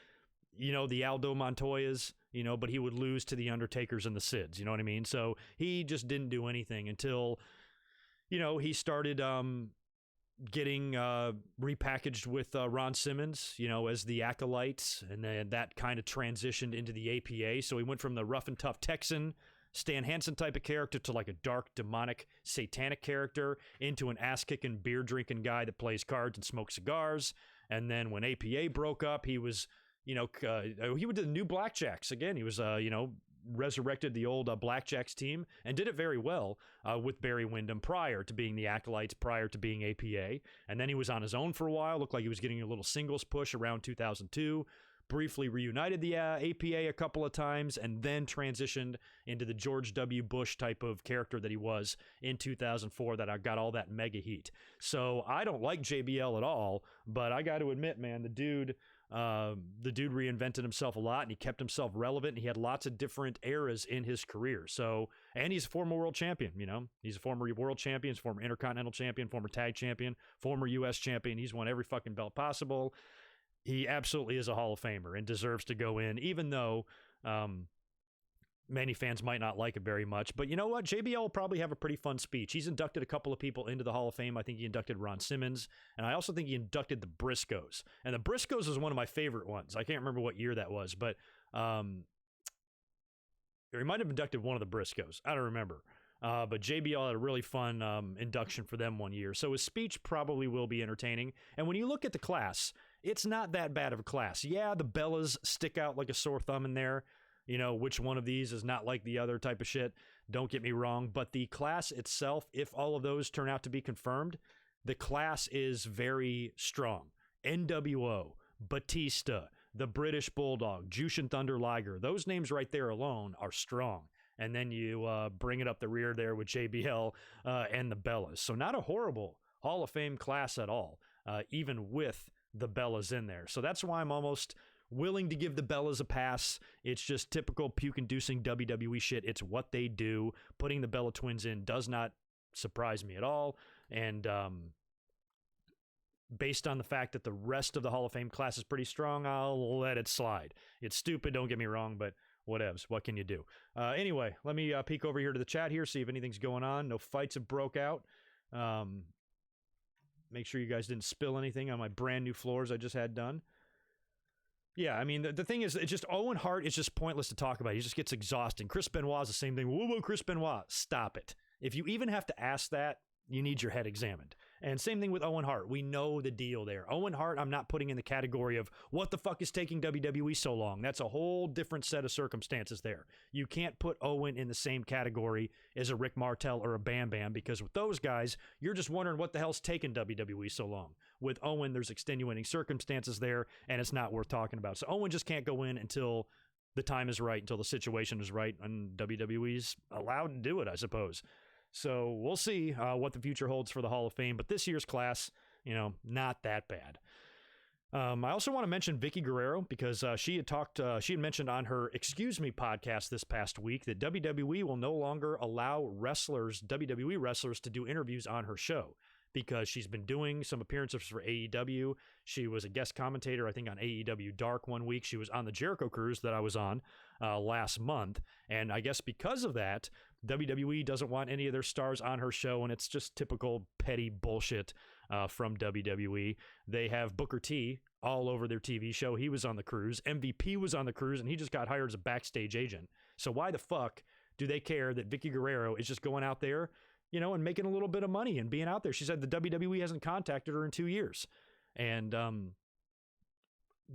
the Aldo Montoyas, but he would lose to the Undertakers and the Sids, you know what I mean? So he just didn't do anything until, he started getting repackaged with Ron Simmons, as the Acolytes, and then that kind of transitioned into the APA. So he went from the rough and tough Texan, Stan Hansen type of character to like a dark, demonic, satanic character into an ass-kicking, beer-drinking guy that plays cards and smokes cigars. And then when APA broke up, he was... he would do the new Blackjacks again. He was, resurrected the old Blackjacks team and did it very well with Barry Windham prior to being the Acolytes, prior to being APA. And then he was on his own for a while. Looked like he was getting a little singles push around 2002. Briefly reunited the APA a couple of times and then transitioned into the George W. Bush type of character that he was in 2004 that I got all that mega heat. So I don't like JBL at all, but I got to admit, man, the dude reinvented himself a lot and he kept himself relevant and he had lots of different eras in his career. So, and he's a former world champion, he's a former world champion, he's a former intercontinental champion, former tag champion, former US champion. He's won every fucking belt possible. He absolutely is a Hall of Famer and deserves to go in, even though, many fans might not like it very much. But you know what? JBL will probably have a pretty fun speech. He's inducted a couple of people into the Hall of Fame. I think he inducted Ron Simmons. And I also think he inducted the Briscoes. And the Briscoes is one of my favorite ones. I can't remember what year that was. But he might have inducted one of the Briscoes. I don't remember. But JBL had a really fun induction for them one year. So his speech probably will be entertaining. And when you look at the class, it's not that bad of a class. Yeah, the Bellas stick out like a sore thumb in there. Which one of these is not like the other type of shit. Don't get me wrong. But the class itself, if all of those turn out to be confirmed, the class is very strong. NWO, Batista, the British Bulldog, Jushin Thunder Liger. Those names right there alone are strong. And then you bring it up the rear there with JBL and the Bellas. So not a horrible Hall of Fame class at all, even with the Bellas in there. So that's why I'm almost willing to give the Bellas a pass. It's just typical puke-inducing WWE shit. It's what they do. Putting the Bella Twins in does not surprise me at all. And based on the fact that the rest of the Hall of Fame class is pretty strong, I'll let it slide. It's stupid, don't get me wrong, but whatevs. What can you do? Anyway, let me peek over here to the chat here, see if anything's going on. No fights have broke out. Make sure you guys didn't spill anything on my brand new floors I just had done. Yeah, I mean, the thing is, it's just Owen Hart is just pointless to talk about. He just gets exhausting. Chris Benoit is the same thing. What about Chris Benoit? Stop it. If you even have to ask that, you need your head examined. And same thing with Owen Hart. We know the deal there. Owen Hart, I'm not putting in the category of what the fuck is taking WWE so long. That's a whole different set of circumstances there. You can't put Owen in the same category as a Rick Martel or a Bam Bam, because with those guys, you're just wondering what the hell's taking WWE so long. With Owen, there's extenuating circumstances there, and it's not worth talking about. So Owen just can't go in until the time is right, until the situation is right, and WWE's allowed to do it, I suppose. So we'll see what the future holds for the Hall of Fame. But this year's class, not that bad. I also want to mention Vicky Guerrero, because she had mentioned on her Excuse Me podcast this past week that WWE will no longer allow WWE wrestlers to do interviews on her show, because she's been doing some appearances for AEW. She was a guest commentator, I think, on AEW Dark one week. She was on the Jericho Cruise that I was on last month. And I guess because of that, WWE doesn't want any of their stars on her show, and it's just typical petty bullshit from WWE. They have Booker T all over their TV show. He was on the cruise. MVP was on the cruise, and he just got hired as a backstage agent. So why the fuck do they care that Vicky Guerrero is just going out there, and making a little bit of money and being out there? She said the WWE hasn't contacted her in 2 years. And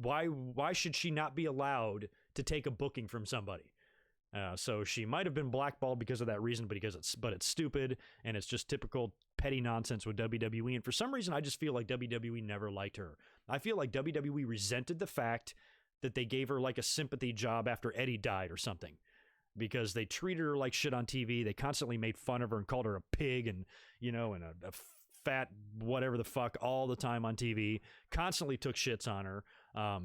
why should she not be allowed to take a booking from somebody? So she might have been blackballed because of that reason, but it's stupid, and it's just typical petty nonsense with WWE. And for some reason, I just feel like WWE never liked her. I feel like WWE resented the fact that they gave her like a sympathy job after Eddie died or something, because they treated her like shit on TV. They constantly made fun of her and called her a pig and a fat whatever the fuck all the time on TV. Constantly took shits on her.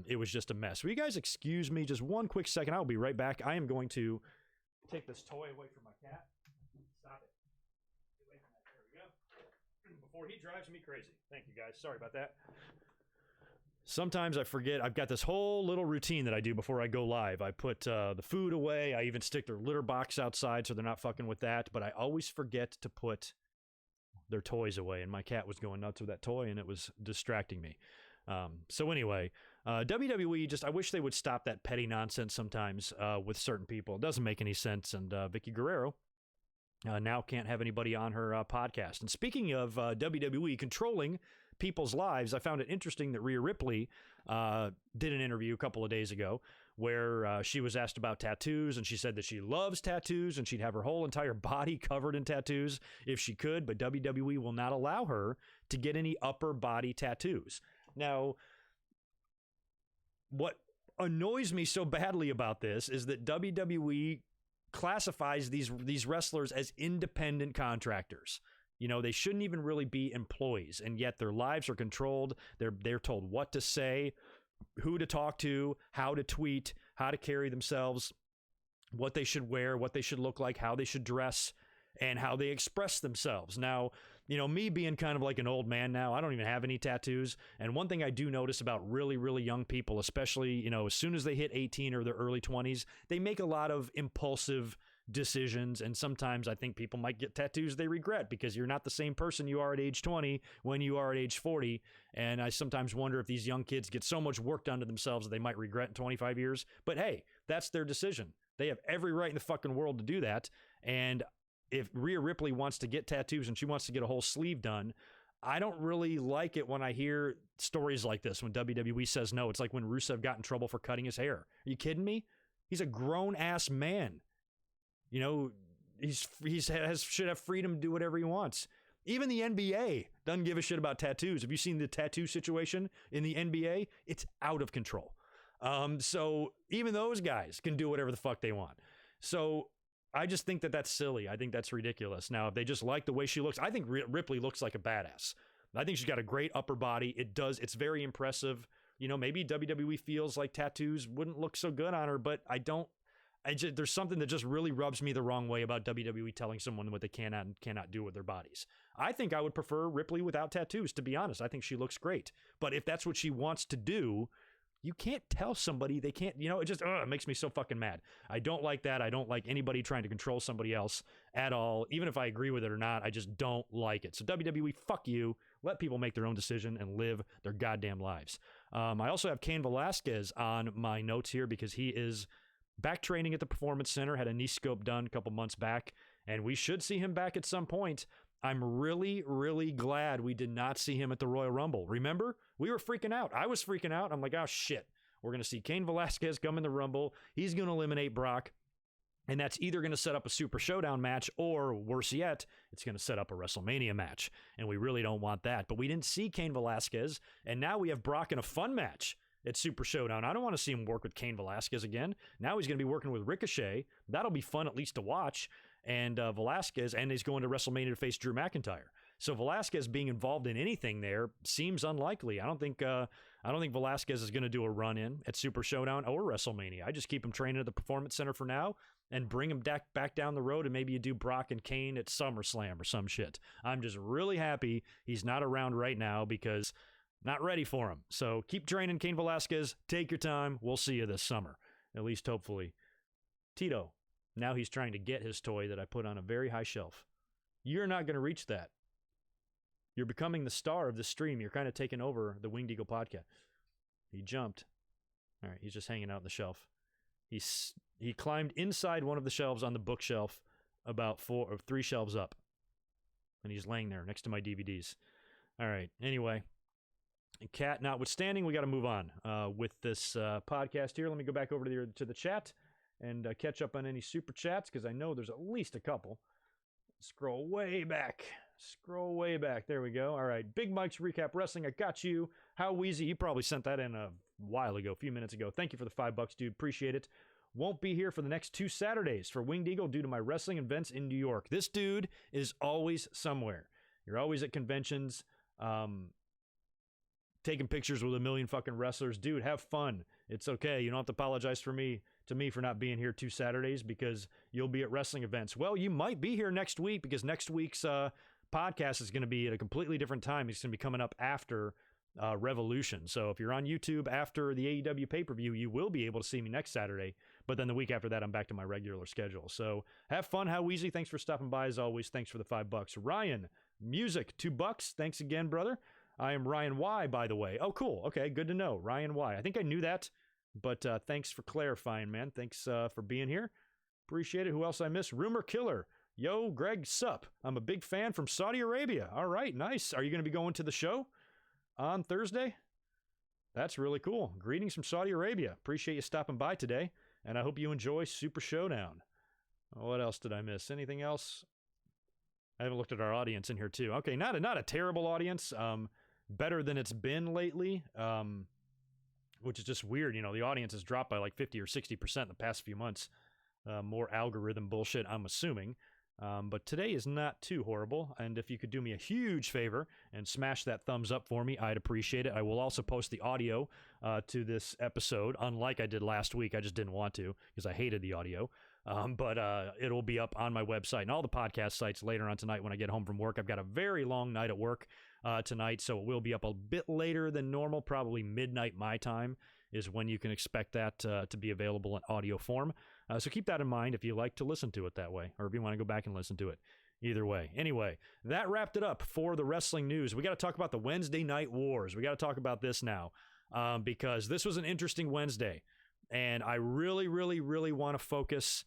It was just a mess. Will you guys excuse me just one quick second? I'll be right back. I am going to take this toy away from my cat. Stop it. Get away from that. There we go. Before he drives me crazy. Thank you, guys. Sorry about that. Sometimes I forget. I've got this whole little routine that I do before I go live. I put the food away. I even stick their litter box outside so they're not fucking with that. But I always forget to put their toys away. And my cat was going nuts with that toy, and it was distracting me. So anyway, WWE, I wish they would stop that petty nonsense sometimes with certain people. It doesn't make any sense. And Vicky Guerrero now can't have anybody on her podcast. And speaking of WWE controlling people's lives, I found it interesting that Rhea Ripley did an interview a couple of days ago where she was asked about tattoos, and she said that she loves tattoos and she'd have her whole entire body covered in tattoos if she could, but WWE will not allow her to get any upper body tattoos. Now, what annoys me so badly about this is that WWE classifies these wrestlers as independent contractors. They shouldn't even really be employees, and yet their lives are controlled. They're told what to say, who to talk to, how to tweet, how to carry themselves, what they should wear, what they should look like, how they should dress, and how they express themselves. Now, me being kind of like an old man now, I don't even have any tattoos. And one thing I do notice about really, really young people, especially, as soon as they hit 18 or their early 20s, they make a lot of impulsive decisions. And sometimes I think people might get tattoos they regret, because you're not the same person you are at age 20 when you are at age 40. And I sometimes wonder if these young kids get so much work done to themselves that they might regret in 25 years. But hey, that's their decision. They have every right in the fucking world to do that. And if Rhea Ripley wants to get tattoos and she wants to get a whole sleeve done, I don't really like it when I hear stories like this, when WWE says no. It's like when Rusev got in trouble for cutting his hair. Are you kidding me? He's a grown-ass man. He should have freedom to do whatever he wants. Even the NBA doesn't give a shit about tattoos. Have you seen the tattoo situation in the NBA? It's out of control. So even those guys can do whatever the fuck they want. So I just think that that's silly. I think that's ridiculous. Now, if they just like the way she looks, I think Ripley looks like a badass. I think she's got a great upper body. It's very impressive. Maybe WWE feels like tattoos wouldn't look so good on her, but I don't there's something that just really rubs me the wrong way about WWE telling someone what they cannot and cannot do with their bodies. I think I would prefer Ripley without tattoos, to be honest. I think she looks great. But if that's what she wants to do, you can't tell somebody they can't, it just it makes me so fucking mad. I don't like that. I don't like anybody trying to control somebody else at all. Even if I agree with it or not, I just don't like it. So WWE, fuck you. Let people make their own decision and live their goddamn lives. I also have Cain Velasquez on my notes here because he is back training at the Performance Center, had a knee scope done a couple months back, and we should see him back at some point. I'm really, really glad we did not see him at the Royal Rumble. Remember? We were freaking out. I was freaking out. I'm like, oh, shit. We're going to see Cain Velasquez come in the Rumble. He's going to eliminate Brock, and that's either going to set up a Super Showdown match or, worse yet, it's going to set up a WrestleMania match, and we really don't want that. But we didn't see Cain Velasquez, and now we have Brock in a fun match at Super Showdown. I don't want to see him work with Cain Velasquez again. Now he's going to be working with Ricochet. That'll be fun at least to watch. And Velasquez, and he's going to WrestleMania to face Drew McIntyre. So Velasquez being involved in anything there seems unlikely. I don't think Velasquez is going to do a run-in at Super Showdown or WrestleMania. I just keep him training at the Performance Center for now and bring him back down the road, and maybe you do Brock and Cain at SummerSlam or some shit. I'm just really happy he's not around right now because not ready for him. So keep training Cain Velasquez. Take your time. We'll see you this summer, at least hopefully. Tito. Now he's trying to get his toy that I put on a very high shelf. You're not going to reach that. You're becoming the star of the stream. You're kind of taking over the Winged Eagle podcast. He jumped. All right, he's just hanging out on the shelf. He climbed inside one of the shelves on the bookshelf about 4 or 3 shelves up. And he's laying there next to my DVDs. All right, anyway. Cat notwithstanding, we got to move on with this podcast here. Let me go back over to the chat and catch up on any super chats because I know there's at least a couple. Scroll way back. There we go. All right. Big Mike's Recap Wrestling. I got you. How Wheezy. You probably sent that in a while ago, a few minutes ago. Thank you for the $5, dude. Appreciate it. Won't be here for the next 2 Saturdays for Winged Eagle due to my wrestling events in New York. This dude is always somewhere. You're always at conventions, taking pictures with a million fucking wrestlers. Dude, have fun. It's okay. You don't have to apologize to me for not being here 2 Saturdays because you'll be at wrestling events. Well, you might be here next week because next week's podcast is going to be at a completely different time. It's going to be coming up after Revolution. So if you're on YouTube after the AEW pay-per-view, you will be able to see me next Saturday. But then the week after that, I'm back to my regular schedule. So have fun. How Easy. Thanks for stopping by as always. Thanks for the $5. Ryan Music, $2. Thanks again, brother. I am Ryan Y, by the way. Oh, cool. Okay, good to know. Ryan Y. I think I knew that, but thanks for clarifying, man. Thanks for being here. Appreciate it. Who else I missed? Rumor Killer. Yo, Greg, sup? I'm a big fan from Saudi Arabia. All right, nice. Are you going to be going to the show on Thursday? That's really cool. Greetings from Saudi Arabia. Appreciate you stopping by today, and I hope you enjoy Super Showdown. What else did I miss? Anything else? I haven't looked at our audience in here, too. Okay, not a terrible audience. Better than it's been lately, which is just weird. The audience has dropped by like 50 or 60% in the past few months. More algorithm bullshit, I'm assuming. But today is not too horrible. And if you could do me a huge favor and smash that thumbs up for me, I'd appreciate it. I will also post the audio to this episode, unlike I did last week. I just didn't want to because I hated the audio. But it'll be up on my website and all the podcast sites later on tonight when I get home from work. I've got a very long night at work tonight, so it will be up a bit later than normal, probably midnight my time is when you can expect that to be available in audio form. So keep that in mind if you like to listen to it that way, or if you want to go back and listen to it. Either way. Anyway, that wrapped it up for the wrestling news. We got to talk about the Wednesday Night Wars. We got to talk about this now because this was an interesting Wednesday. And I really, really, really want to focus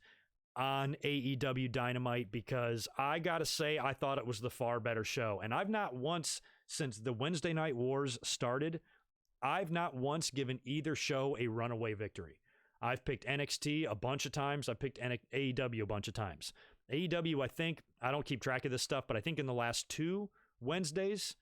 on AEW Dynamite because I got to say I thought it was the far better show. And I've not once, since the Wednesday Night Wars started, I've not once given either show a runaway victory. I've picked NXT a bunch of times. I've picked AEW a bunch of times. AEW, I think, I don't keep track of this stuff, but I think in the last 2 Wednesdays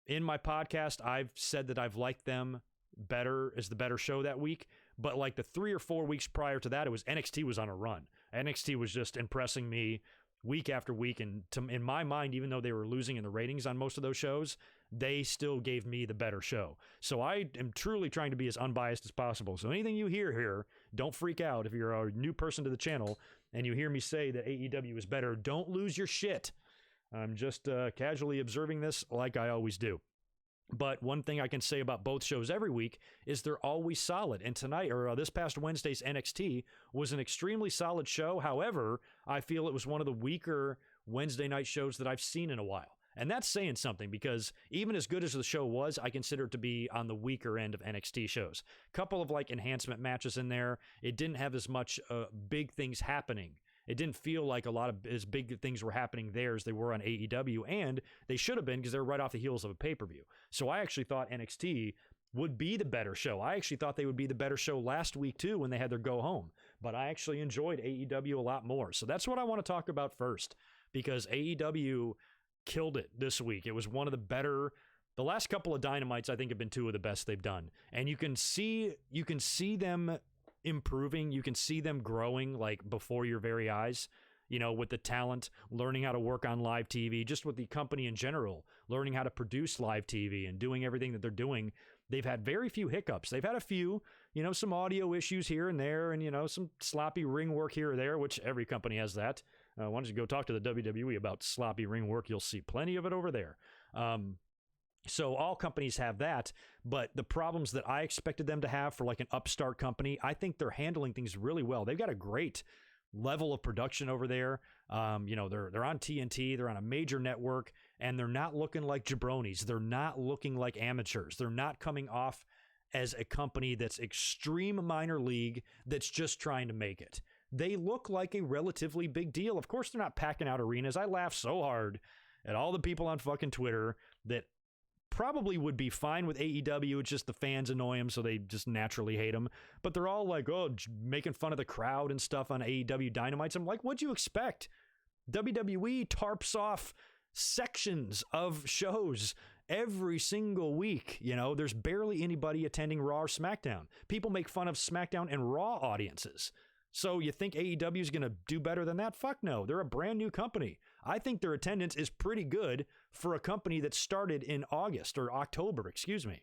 in my podcast, I've said that I've liked them better as the better show that week. But like the 3 or 4 weeks prior to that, it was NXT was on a run. NXT was just impressing me week after week. And in my mind, even though they were losing in the ratings on most of those shows, they still gave me the better show. So I am truly trying to be as unbiased as possible. So anything you hear here, don't freak out. If you're a new person to the channel and you hear me say that AEW is better, don't lose your shit. I'm just casually observing this like I always do. But one thing I can say about both shows every week is they're always solid. And tonight, or this past Wednesday's NXT was an extremely solid show. However, I feel it was one of the weaker Wednesday night shows that I've seen in a while. And that's saying something, because even as good as the show was, I consider it to be on the weaker end of NXT shows. Couple of like enhancement matches in there. It didn't have as much big things happening. It didn't feel like a lot of as big things were happening there as they were on AEW, and they should have been, because they're right off the heels of a pay-per-view. So I actually thought NXT would be the better show. I actually thought they would be the better show last week too when they had their go home, but I actually enjoyed AEW a lot more. So that's what I want to talk about first, because AEW killed it this week. It was one of the better. The last couple of Dynamites I think have been two of the best they've done, and you can see them improving. You can see them growing like before your very eyes, you know, with the talent, learning how to work on live TV, just with the company in general, learning how to produce live TV and doing everything that they're doing. They've had very few hiccups. They've had a few, you know, some audio issues here and there, and, you know, some sloppy ring work here or there, which every company has that. Why don't you go talk to the WWE about sloppy ring work? You'll see plenty of it over there. So all companies have that, but the problems that I expected them to have for like an upstart company, I think they're handling things really well. They've got a great level of production over there. You know, they're on TNT, they're on a major network, and they're not looking like jabronis. They're not looking like amateurs. They're not coming off as a company that's extreme minor league that's just trying to make it. They look like a relatively big deal. Of course, they're not packing out arenas. I laugh so hard at all the people on fucking Twitter that probably would be fine with AEW. It's just the fans annoy them, so they just naturally hate them. But they're all like, oh, making fun of the crowd and stuff on AEW Dynamites. I'm like, what'd you expect? WWE tarps off sections of shows every single week. You know, there's barely anybody attending Raw or SmackDown. People make fun of SmackDown and Raw audiences. So you think AEW is going to do better than that? Fuck no. They're a brand new company. I think their attendance is pretty good for a company that started in August or October, excuse me.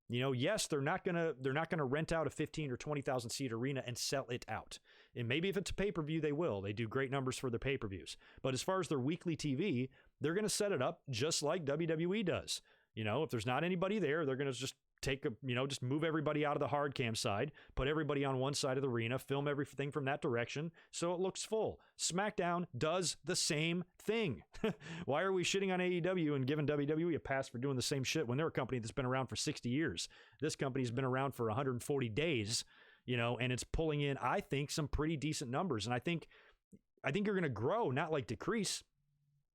You know, yes, they're not going to rent out a 15 or 20,000 seat arena and sell it out. And maybe if it's a pay-per-view, they will. They do great numbers for their pay-per-views. But as far as their weekly TV, they're going to set it up just like WWE does. You know, if there's not anybody there, they're going to just just move everybody out of the hard cam side, put everybody on one side of the arena, film everything from that direction so it looks full. SmackDown does the same thing. Why are we shitting on AEW and giving WWE a pass for doing the same shit when they're a company that's been around for 60 years? This company's been around for 140 days, you know, and it's pulling in, I think, some pretty decent numbers. And I think you're going to grow, not like decrease,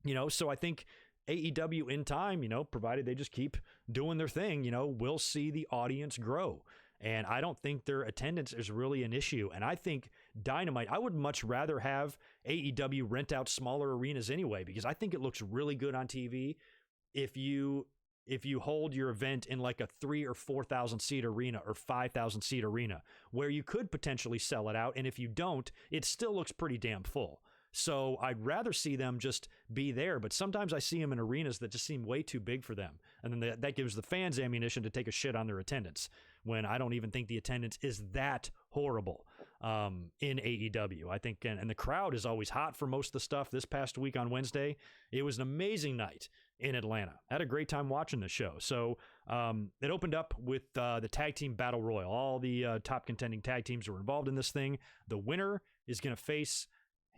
you know, so I think AEW in time, you know, provided they just keep doing their thing, you know, we'll see the audience grow. And I don't think their attendance is really an issue. And I think Dynamite, I would much rather have AEW rent out smaller arenas anyway, because I think it looks really good on TV if you hold your event in like a 3,000 or 4,000 seat arena or 5,000 seat arena where you could potentially sell it out. And if you don't, it still looks pretty damn full. So I'd rather see them just be there, but sometimes I see them in arenas that just seem way too big for them. And then that gives the fans ammunition to take a shit on their attendance, when I don't even think the attendance is that horrible in AEW. I think, and the crowd is always hot for most of the stuff. This past week on Wednesday, it was an amazing night in Atlanta. I had a great time watching the show. So it opened up with the tag team battle royal. All the top contending tag teams were involved in this thing. The winner is going to face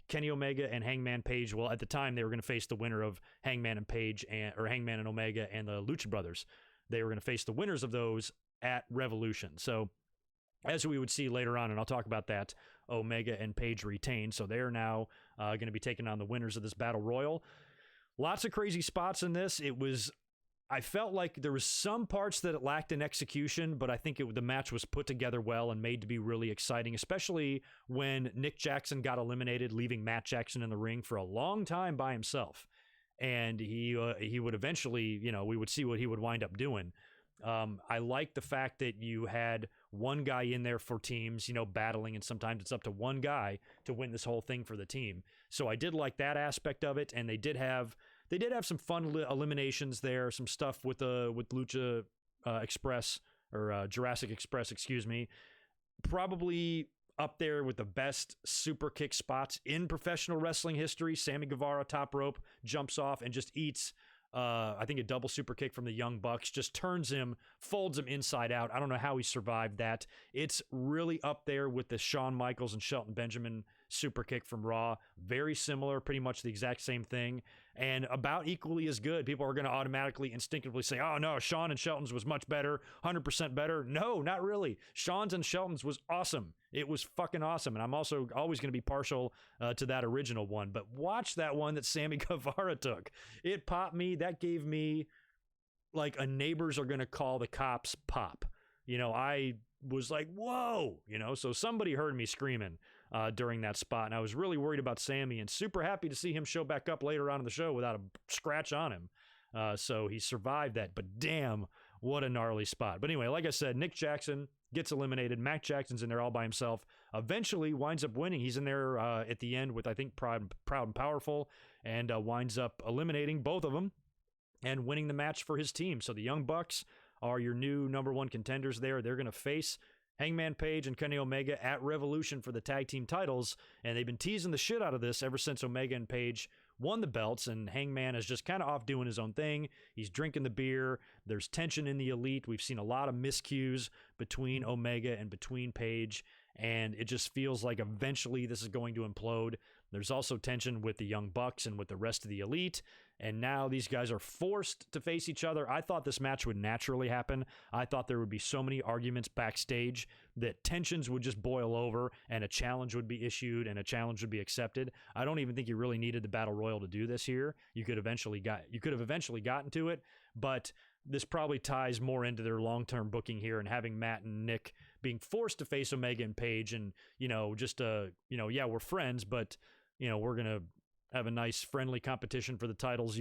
Kenny Omega and Hangman Page. Well, at the time, they were going to face the winner of Hangman and Page, or Hangman and Omega and the Lucha Brothers. They were going to face the winners of those at Revolution. So, as we would see later on, and I'll talk about that, Omega and Page retained. So, they are now going to be taking on the winners of this Battle Royal. Lots of crazy spots in this. I felt like there was some parts that it lacked in execution, but I think the match was put together well and made to be really exciting, especially when Nick Jackson got eliminated, leaving Matt Jackson in the ring for a long time by himself. And he would eventually, you know, we would see what he would wind up doing. I like the fact that you had one guy in there for teams, battling, and sometimes it's up to one guy to win this whole thing for the team. So I did like that aspect of it, and they did have some fun eliminations there, some stuff with Lucha Express or Jurassic Express, excuse me. Probably up there with the best super kick spots in professional wrestling history. Sammy Guevara, top rope, jumps off and just eats, I think, a double super kick from the Young Bucks, just turns him, folds him inside out. I don't know how he survived that. It's really up there with the Shawn Michaels and Shelton Benjamin super kick from Raw. Very similar, pretty much the exact same thing, and about equally as good. People are going to automatically, instinctively say, oh no, Shawn and Shelton's was much better, 100% better. No, not really. Shawn's and Shelton's was awesome. It was fucking awesome, and I'm also always going to be partial to that original one, but watch that one that Sammy Guevara took. It popped me. That gave me like a neighbors are going to call the cops pop. I was like, whoa, so somebody heard me screaming during that spot, and I was really worried about Sammy, and super happy to see him show back up later on in the show without a scratch on him. So he survived that, but damn, what a gnarly spot. But anyway, like I said, Nick Jackson gets eliminated. Matt Jackson's in there all by himself. Eventually winds up winning. He's in there at the end with, I think, Proud and Powerful, and winds up eliminating both of them and winning the match for his team. So the Young Bucks are your new number one contenders there. They're going to face Hangman Page and Kenny Omega at Revolution for the tag team titles, and they've been teasing the shit out of this ever since Omega and Page won the belts, and Hangman is just kind of off doing his own thing. He's drinking the beer. There's tension in the Elite. We've seen a lot of miscues between Omega and between Page, and it just feels like eventually this is going to implode. There's also tension with the Young Bucks and with the rest of the Elite, and now these guys are forced to face each other. I thought this match would naturally happen. I thought there would be so many arguments backstage that tensions would just boil over and a challenge would be issued and a challenge would be accepted. I don't even think you really needed the Battle Royal to do this here. You could have eventually gotten to it, but this probably ties more into their long-term booking here and having Matt and Nick being forced to face Omega and Page, and yeah, we're friends, but we're going to have a nice friendly competition for the titles.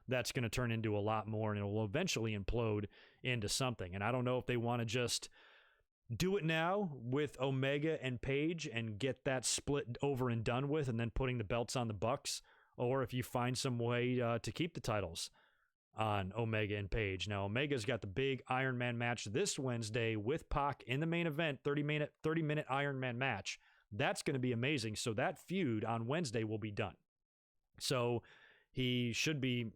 That's going to turn into a lot more, and it will eventually implode into something. And I don't know if they want to just do it now with Omega and Page and get that split over and done with, and then putting the belts on the Bucks, or if you find some way to keep the titles on Omega and Page. Now, Omega's got the big Iron Man match this Wednesday with Pac in the main event, 30-minute Iron Man match. That's going to be amazing. So that feud on Wednesday will be done. So he should be,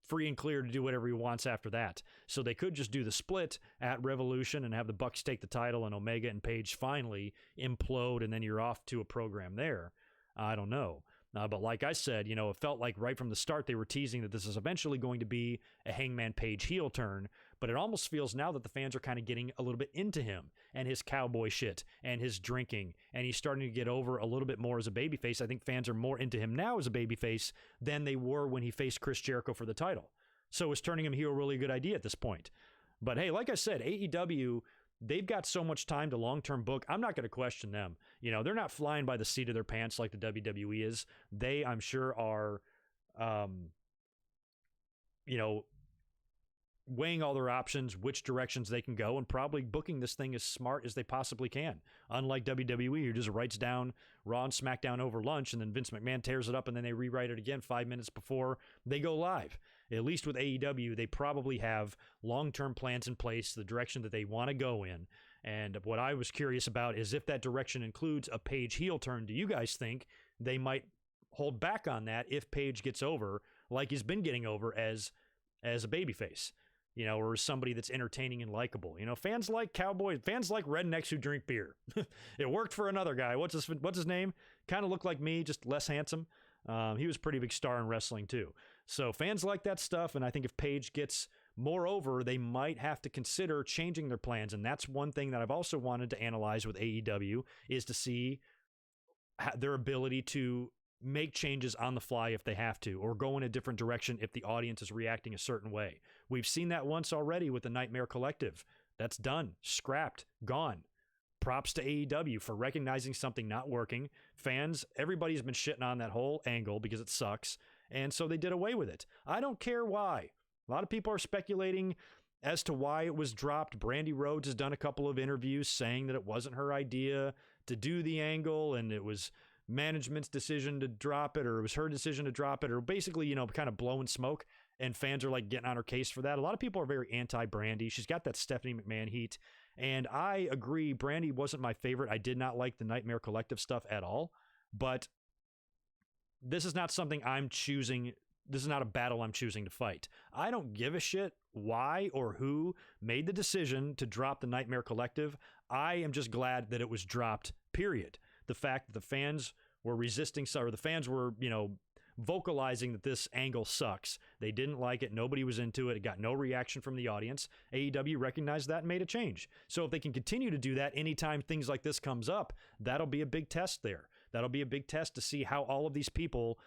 free and clear to do whatever he wants after that. So they could just do the split at Revolution and have the Bucks take the title and Omega and Page finally implode, and then you're off to a program there. I don't know. But like I said, it felt like right from the start they were teasing that this is eventually going to be a Hangman Page heel turn, but it almost feels now that the fans are kind of getting a little bit into him and his cowboy shit and his drinking, and he's starting to get over a little bit more as a babyface. I think fans are more into him now as a babyface than they were when he faced Chris Jericho for the title. So is turning him heel a really good idea at this point? But hey, like I said, AEW, they've got so much time to long-term book. I'm not going to question them. They're not flying by the seat of their pants like the WWE is. They, I'm sure, are, weighing all their options, which directions they can go, and probably booking this thing as smart as they possibly can. Unlike WWE, who just writes down Raw and SmackDown over lunch, and then Vince McMahon tears it up, and then they rewrite it again 5 minutes before they go live. At least with AEW, they probably have long-term plans in place, the direction that they want to go in. And what I was curious about is if that direction includes a Page heel turn. Do you guys think they might hold back on that if Page gets over, like he's been getting over as a babyface? Or somebody that's entertaining and likable. Fans like cowboys, fans like rednecks who drink beer. It worked for another guy. What's his name? Kind of looked like me, just less handsome. He was a pretty big star in wrestling too. So fans like that stuff, and I think if Page gets more over, they might have to consider changing their plans. And that's one thing that I've also wanted to analyze with AEW, is to see their ability to make changes on the fly if they have to, or go in a different direction if the audience is reacting a certain way. We've seen that once already with the Nightmare Collective. That's done, scrapped, gone. Props to AEW for recognizing something not working. Fans, everybody's been shitting on that whole angle because it sucks, and so they did away with it. I don't care why. A lot of people are speculating as to why it was dropped. Brandy Rhodes has done a couple of interviews saying that it wasn't her idea to do the angle and it was management's decision to drop it, or it was her decision to drop it, or basically, kind of blowing smoke, and fans are like getting on her case for that. A lot of people are very anti-Brandy. She's got that Stephanie McMahon heat, and I agree, Brandy wasn't my favorite. I did not like the Nightmare Collective stuff at all, but this is not something I'm choosing. This is not a battle I'm choosing to fight. I don't give a shit why or who made the decision to drop the Nightmare Collective. I am just glad that it was dropped, period. The fact that the fans were resisting, or the fans were, vocalizing that this angle sucks. They didn't like it. Nobody was into it. It got no reaction from the audience. AEW recognized that and made a change. So if they can continue to do that anytime things like this comes up, that'll be a big test there. That'll be a big test to see how all of these people,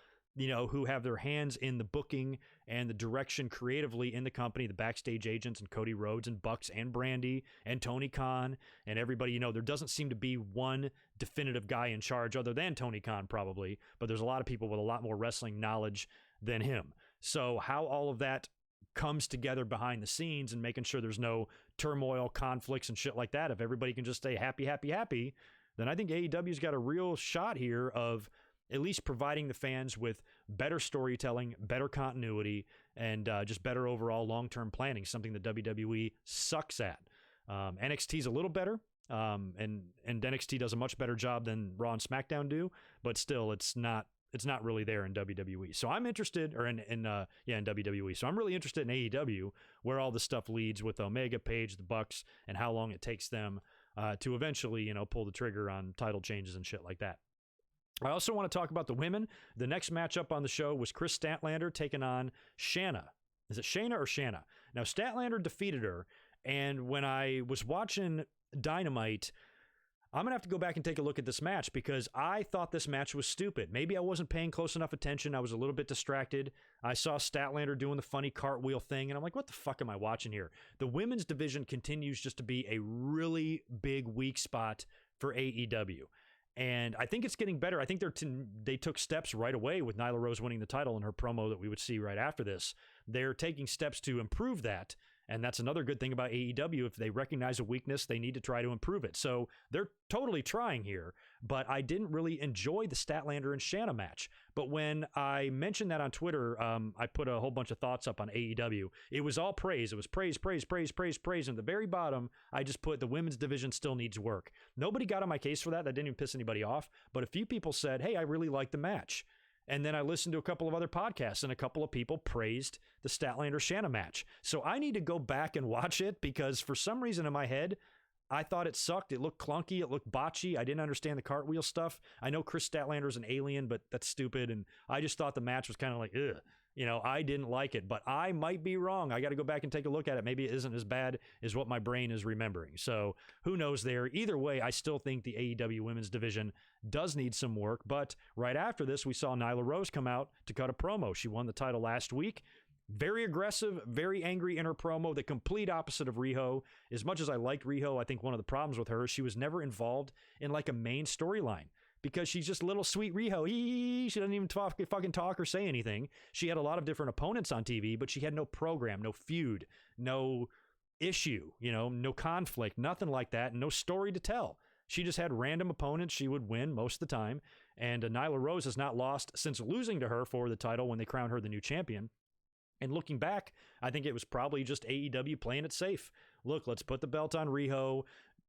who have their hands in the booking and the direction creatively in the company, the backstage agents and Cody Rhodes and Bucks and Brandy and Tony Khan and everybody, there doesn't seem to be one definitive guy in charge other than Tony Khan probably, but there's a lot of people with a lot more wrestling knowledge than him. So how all of that comes together behind the scenes and making sure there's no turmoil, conflicts and shit like that, if everybody can just stay happy, happy, happy, then I think AEW's got a real shot here of at least providing the fans with better storytelling, better continuity, and just better overall long-term planning, something that WWE sucks at. NXT's a little better, and NXT does a much better job than Raw and SmackDown do, but still, it's not really there in WWE. So I'm interested, or in WWE. So I'm really interested in AEW, where all this stuff leads with Omega, Page, the Bucks, and how long it takes them to eventually, pull the trigger on title changes and shit like that. I also want to talk about the women. The next matchup on the show was Chris Statlander taking on Shanna. Is it Shayna or Shanna? Now, Statlander defeated her, and when I was watching Dynamite, I'm going to have to go back and take a look at this match because I thought this match was stupid. Maybe I wasn't paying close enough attention. I was a little bit distracted. I saw Statlander doing the funny cartwheel thing, and I'm like, what the fuck am I watching here? The women's division continues just to be a really big weak spot for AEW. And I think it's getting better. I think they took steps right away with Nyla Rose winning the title in her promo that we would see right after this. They're taking steps to improve that. And that's another good thing about AEW. If they recognize a weakness, they need to try to improve it. So they're totally trying here. But I didn't really enjoy the Statlander and Shanna match. But when I mentioned that on Twitter, I put a whole bunch of thoughts up on AEW. It was all praise. It was praise, praise, praise, praise, praise. And at the very bottom, I just put the women's division still needs work. Nobody got on my case for that. That didn't even piss anybody off. But a few people said, hey, I really like the match. And then I listened to a couple of other podcasts, and a couple of people praised the Statlander-Shanna match. So I need to go back and watch it because for some reason in my head, I thought it sucked. It looked clunky. It looked botchy. I didn't understand the cartwheel stuff. I know Chris Statlander's an alien, but that's stupid. And I just thought the match was kind of like, ugh. I didn't like it, but I might be wrong. I got to go back and take a look at it. Maybe it isn't as bad as what my brain is remembering. So who knows there? Either way, I still think the AEW women's division does need some work. But right after this, we saw Nyla Rose come out to cut a promo. She won the title last week. Very aggressive, very angry in her promo, the complete opposite of Riho. As much as I liked Riho, I think one of the problems with her is she was never involved in like a main storyline. Because she's just little sweet Riho. She doesn't even fucking talk or say anything. She had a lot of different opponents on TV, but she had no program, no feud, no issue, no conflict, nothing like that, no story to tell. She just had random opponents she would win most of the time. And Nyla Rose has not lost since losing to her for the title when they crowned her the new champion. And looking back, I think it was probably just AEW playing it safe. Look, let's put the belt on Riho.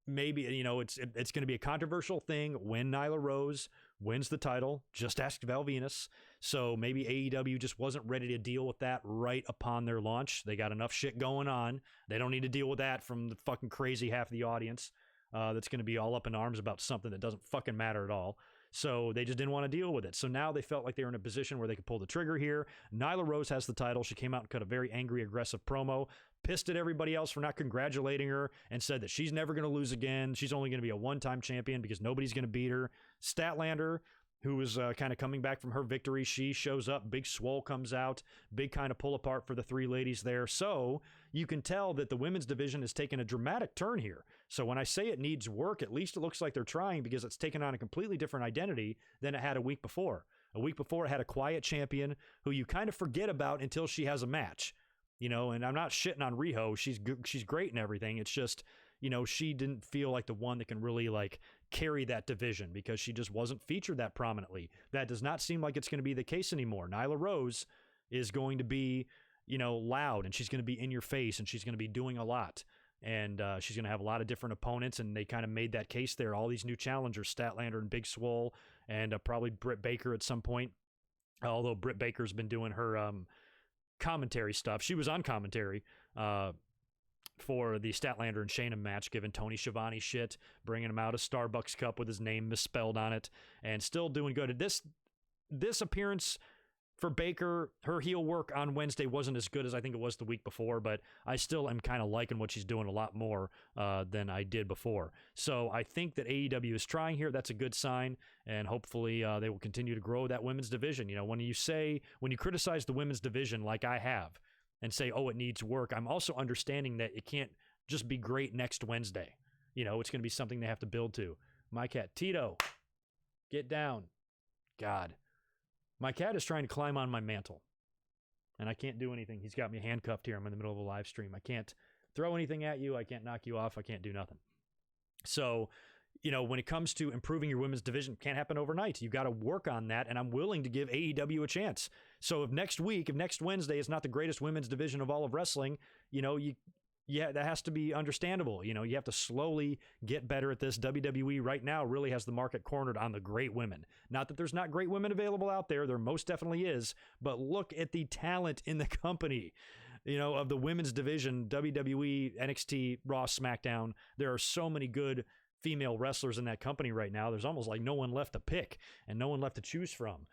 Maybe, it's going to be a controversial thing when Nyla Rose wins the title. Just ask Val Venus. So maybe AEW just wasn't ready to deal with that right upon their launch. They got enough shit going on. They don't need to deal with that from the fucking crazy half of the audience that's going to be all up in arms about something that doesn't fucking matter at all. So they just didn't want to deal with it. So now they felt like they were in a position where they could pull the trigger here. Nyla Rose has the title. She came out and cut a very angry, aggressive promo, pissed at everybody else for not congratulating her, and said that she's never going to lose again. She's only going to be a one-time champion because nobody's going to beat her. Statlander, who was kind of coming back from her victory, she shows up. Big swole comes out. Big kind of pull apart for the three ladies there. So you can tell that the women's division has taken a dramatic turn here. So when I say it needs work, at least it looks like they're trying because it's taken on a completely different identity than it had a week before. A week before, it had a quiet champion who you kind of forget about until she has a match. and I'm not shitting on Riho. She's great and everything. It's just, she didn't feel like the one that can really like carry that division because she just wasn't featured that prominently. That does not seem like it's going to be the case anymore. Nyla Rose is going to be, loud, and she's going to be in your face, and she's going to be doing a lot. And she's going to have a lot of different opponents, and they kind of made that case there. All these new challengers, Statlander and Big Swole, and probably Britt Baker at some point. Although Britt Baker's been doing her commentary stuff. She was on commentary for the Statlander and Shayna match, giving Tony Schiavone shit, bringing him out a Starbucks cup with his name misspelled on it, and still doing good. This appearance for Baker, her heel work on Wednesday wasn't as good as I think it was the week before, but I still am kind of liking what she's doing a lot more than I did before. So I think that AEW is trying here. That's a good sign, and hopefully they will continue to grow that women's division. When you criticize the women's division like I have and say, oh, it needs work, I'm also understanding that it can't just be great next Wednesday. It's going to be something they have to build to. My cat, Tito, get down. God. My cat is trying to climb on my mantle, and I can't do anything. He's got me handcuffed here. I'm in the middle of a live stream. I can't throw anything at you. I can't knock you off. I can't do nothing. So, when it comes to improving your women's division, it can't happen overnight. You got to work on that, and I'm willing to give AEW a chance. So if next Wednesday is not the greatest women's division of all of wrestling, that has to be understandable. You have to slowly get better at this. WWE right now really has the market cornered on the great women. Not that there's not great women available out there. There most definitely is. But look at the talent in the company, of the women's division, WWE, NXT, Raw, SmackDown. There are so many good female wrestlers in that company right now. There's almost like no one left to pick and no one left to choose from.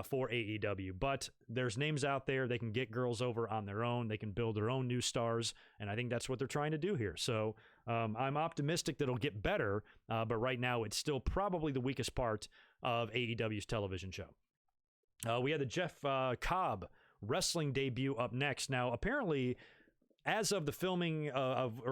For AEW, but there's names out there. They can get girls over on their own. They can build their own new stars, and I think that's what they're trying to do here. So I'm optimistic that it'll get better, but right now it's still probably the weakest part of AEW's television show. We had the Jeff Cobb wrestling debut up next. Now, apparently, as of the filming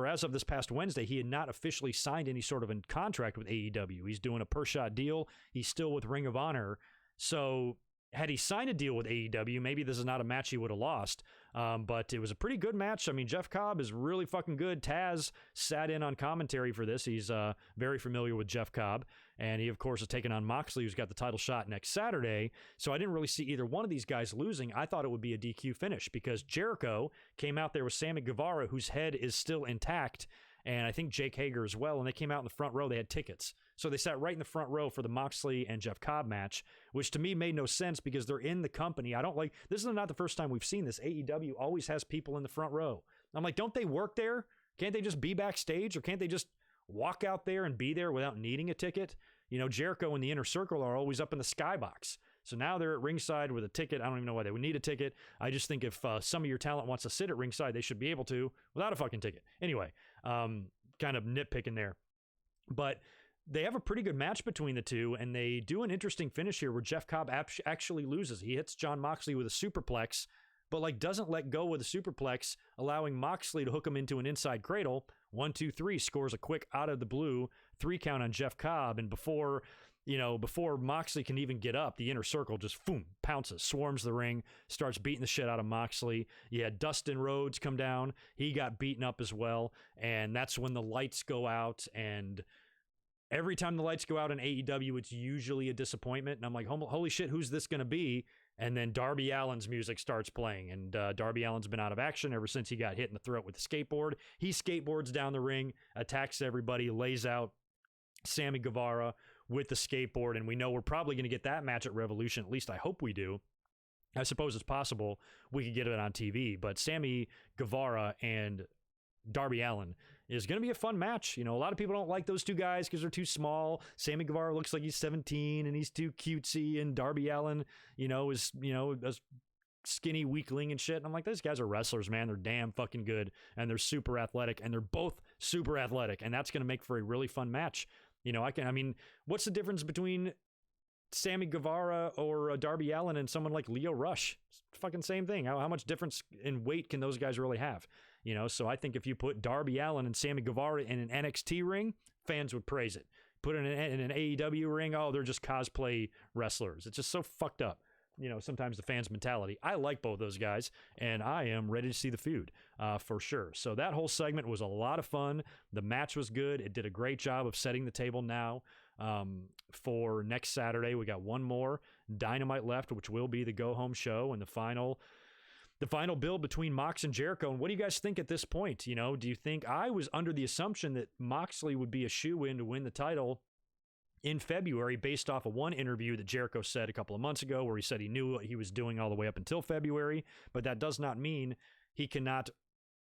as of this past Wednesday, he had not officially signed any sort of a contract with AEW. He's doing a per-shot deal. He's still with Ring of Honor. So had he signed a deal with AEW, maybe this is not a match he would have lost, but it was a pretty good match. I mean, Jeff Cobb is really fucking good. Taz sat in on commentary for this. He's very familiar with Jeff Cobb, and he, of course, is taking on Moxley, who's got the title shot next Saturday. So I didn't really see either one of these guys losing. I thought it would be a DQ finish because Jericho came out there with Sammy Guevara, whose head is still intact, and I think Jake Hager as well, and they came out in the front row. They had tickets. So they sat right in the front row for the Moxley and Jeff Cobb match, which to me made no sense because they're in the company. This is not the first time we've seen this. AEW always has people in the front row. I'm like, don't they work there? Can't they just be backstage, or can't they just walk out there and be there without needing a ticket? Jericho and the Inner Circle are always up in the skybox. So now they're at ringside with a ticket. I don't even know why they would need a ticket. I just think if some of your talent wants to sit at ringside, they should be able to without a fucking ticket. Anyway, kind of nitpicking there. But they have a pretty good match between the two, and they do an interesting finish here where Jeff Cobb actually loses. He hits Jon Moxley with a superplex, but doesn't let go with the superplex, allowing Moxley to hook him into an inside cradle. 1, 2, 3, scores a quick out of the blue 3 count on Jeff Cobb, and before Moxley can even get up, the Inner Circle just pounces, swarms the ring, starts beating the shit out of Moxley. You had Dustin Rhodes come down. He got beaten up as well, and that's when the lights go out, and every time the lights go out in AEW, it's usually a disappointment. And I'm like, holy shit, who's this going to be? And then Darby Allin's music starts playing. And Darby Allin's been out of action ever since he got hit in the throat with the skateboard. He skateboards down the ring, attacks everybody, lays out Sammy Guevara with the skateboard. And we know we're probably going to get that match at Revolution. At least I hope we do. I suppose it's possible we could get it on TV. But Sammy Guevara and Darby Allin is going to be a fun match. A lot of people don't like those two guys because they're too small. Sammy Guevara looks like he's 17 and he's too cutesy, and Darby Allin, is a skinny weakling and shit. And I'm like, those guys are wrestlers, man. They're damn fucking good, and they're super athletic, and they're both super athletic, and that's going to make for a really fun match. What's the difference between Sammy Guevara or Darby Allin and someone like Lio Rush? It's fucking same thing. How much difference in weight can those guys really have? So I think if you put Darby Allin and Sammy Guevara in an NXT ring, fans would praise it. Put it in an AEW ring, oh, they're just cosplay wrestlers. It's just so fucked up. sometimes the fans' mentality. I like both those guys, and I am ready to see the feud for sure. So that whole segment was a lot of fun. The match was good. It did a great job of setting the table now for next Saturday. We got one more Dynamite left, which will be the go-home show and the final build between Mox and Jericho. And what do you guys think at this point? Do you think, I was under the assumption that Moxley would be a shoo-in to win the title in February based off of one interview that Jericho said a couple of months ago where he said he knew what he was doing all the way up until February, but that does not mean he cannot,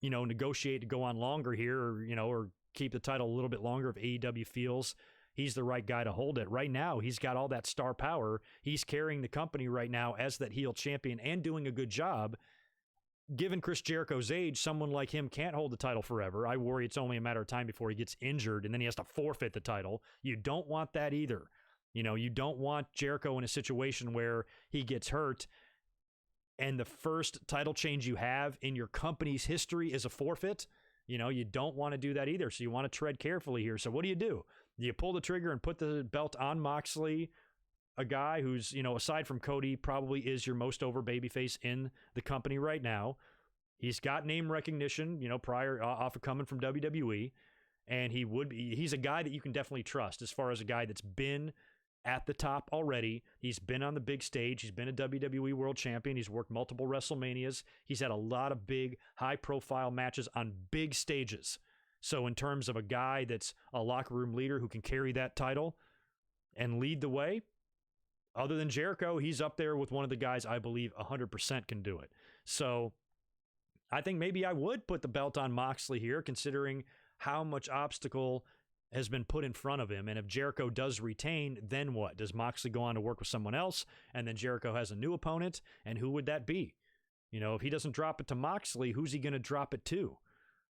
negotiate to go on longer here or keep the title a little bit longer if AEW feels he's the right guy to hold it. Right now, he's got all that star power. He's carrying the company right now as that heel champion and doing a good job. Given Chris Jericho's age, someone like him can't hold the title forever. I worry it's only a matter of time before he gets injured and then he has to forfeit the title. You don't want that either. You don't want Jericho in a situation where he gets hurt and the first title change you have in your company's history is a forfeit. You don't want to do that either. So you want to tread carefully here. So what do? Do you pull the trigger and put the belt on Moxley? A guy who's, aside from Cody, probably is your most over babyface in the company right now. He's got name recognition, prior off of coming from WWE, and he's a guy that you can definitely trust as far as a guy that's been at the top already. He's been on the big stage. He's been a WWE World Champion. He's worked multiple WrestleManias. He's had a lot of big, high-profile matches on big stages. So in terms of a guy that's a locker room leader who can carry that title and lead the way, other than Jericho, he's up there with one of the guys I believe 100% can do it. So I think maybe I would put the belt on Moxley here, considering how much obstacle has been put in front of him. And if Jericho does retain, then what? Does Moxley go on to work with someone else, and then Jericho has a new opponent? And who would that be? If he doesn't drop it to Moxley, who's he going to drop it to?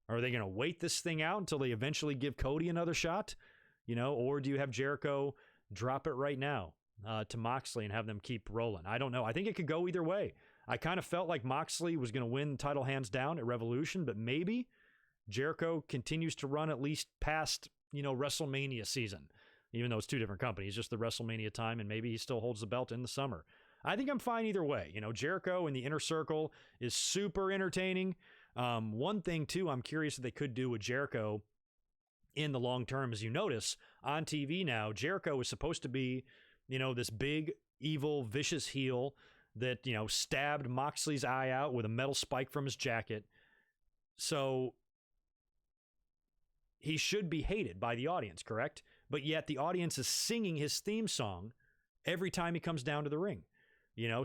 Are they going to wait this thing out until they eventually give Cody another shot? Or do you have Jericho drop it right now to Moxley and have them keep rolling? I don't know. I think it could go either way. I kind of felt like Moxley was going to win the title hands down at Revolution, but maybe Jericho continues to run at least past, WrestleMania season, even though it's two different companies, just the WrestleMania time, and maybe he still holds the belt in the summer. I think I'm fine either way. Jericho in the Inner Circle is super entertaining. One thing, too, I'm curious if they could do with Jericho in the long term, as you notice on TV now, Jericho is supposed to be, this big, evil, vicious heel that, stabbed Moxley's eye out with a metal spike from his jacket. So he should be hated by the audience, correct? But yet the audience is singing his theme song every time he comes down to the ring.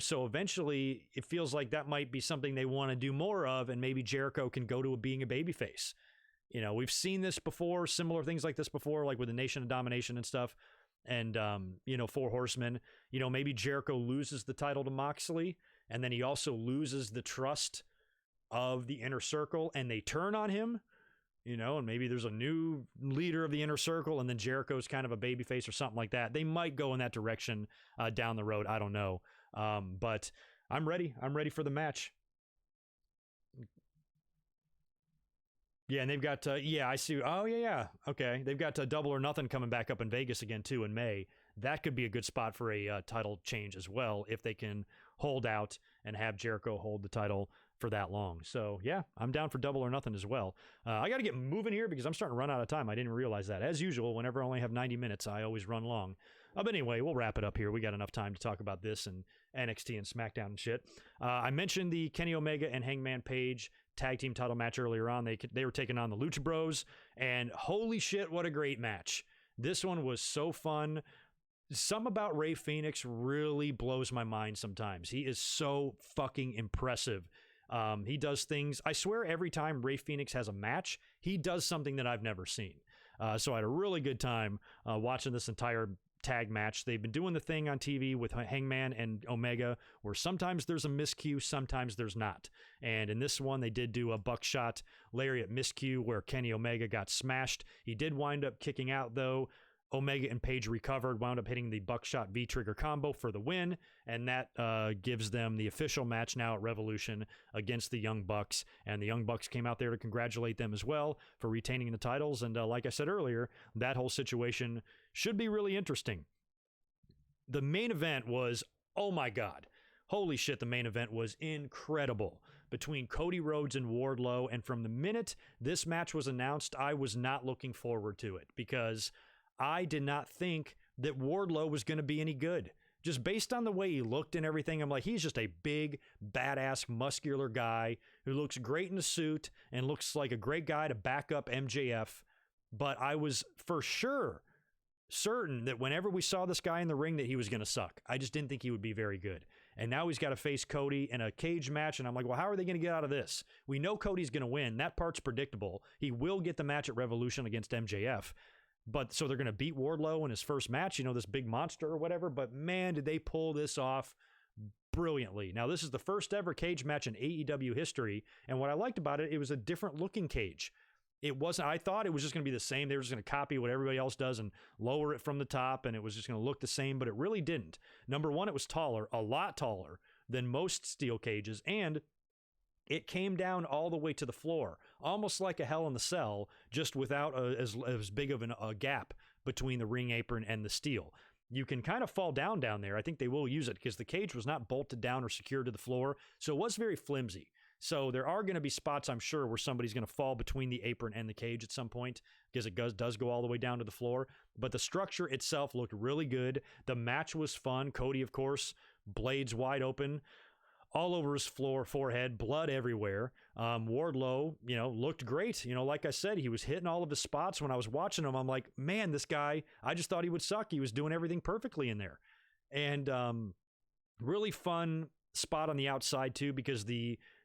So eventually it feels like that might be something they want to do more of, and maybe Jericho can go to being a babyface. We've seen this before, similar things like this before, like with the Nation of Domination and stuff. And, Four Horsemen, maybe Jericho loses the title to Moxley, and then he also loses the trust of the Inner Circle, and they turn on him, and maybe there's a new leader of the Inner Circle, and then Jericho's kind of a babyface or something like that. They might go in that direction down the road. I don't know. But I'm ready. I'm ready for the match. Yeah, and they've got, I see. Oh, yeah. Okay. They've got Double or Nothing coming back up in Vegas again, too, in May. That could be a good spot for a title change as well, if they can hold out and have Jericho hold the title for that long. So, yeah, I'm down for Double or Nothing as well. I got to get moving here because I'm starting to run out of time. I didn't realize that. As usual, whenever I only have 90 minutes, I always run long. But anyway, we'll wrap it up here. We got enough time to talk about this and NXT and SmackDown and shit. I mentioned the Kenny Omega and Hangman Page tag team title match earlier on. They were taking on the Lucha Bros, and holy shit, what a great match. This one was so fun. Something about Rey Fenix really blows my mind sometimes. He is so fucking impressive. He does things, I swear every time Rey Fenix has a match, he does something that I've never seen. So I had a really good time watching this entire tag match. They've been doing the thing on TV with Hangman and Omega where sometimes there's a miscue, sometimes there's not. And in this one, they did do a buckshot lariat miscue where Kenny Omega got smashed. He did wind up kicking out, though. Omega and Page recovered, wound up hitting the buckshot V-trigger combo for the win, and that gives them the official match now at Revolution against the Young Bucks, and the Young Bucks came out there to congratulate them as well for retaining the titles, and like I said earlier, that whole situation should be really interesting. The main event was, oh my God, holy shit, the main event was incredible between Cody Rhodes and Wardlow. And from the minute this match was announced, I was not looking forward to it because I did not think that Wardlow was going to be any good. Just based on the way he looked and everything, I'm like, he's just a big, badass, muscular guy who looks great in a suit and looks like a great guy to back up MJF. But I was for sure certain that whenever we saw this guy in the ring that he was going to suck. I just didn't think he would be very good. And now he's got to face Cody in a cage match, and I'm like, well, how are they going to get out of this? We know Cody's going to win. That part's predictable. He will get the match at Revolution against MJF. But so they're going to beat Wardlow in his first match, you know, this big monster or whatever. But man, did they pull this off brilliantly. Now, this is the first ever cage match in AEW history. And what I liked about it, it was a different looking cage. It wasn't, I thought it was just going to be the same. They were just going to copy what everybody else does and lower it from the top, and it was just going to look the same, but it really didn't. Number one, it was taller, a lot taller than most steel cages, and it came down all the way to the floor, almost like a Hell in the Cell, just without as big of a gap between the ring apron and the steel. You can kind of fall down there. I think they will use it because the cage was not bolted down or secured to the floor, so it was very flimsy. So there are going to be spots, I'm sure, where somebody's going to fall between the apron and the cage at some point because it does go all the way down to the floor. But the structure itself looked really good. The match was fun. Cody, of course, blades wide open, all over his forehead, blood everywhere. Wardlow, you know, looked great. You know, like I said, he was hitting all of his spots. When I was watching him, I'm like, man, this guy, I just thought he would suck. He was doing everything perfectly in there. And really fun spot on the outside, too, because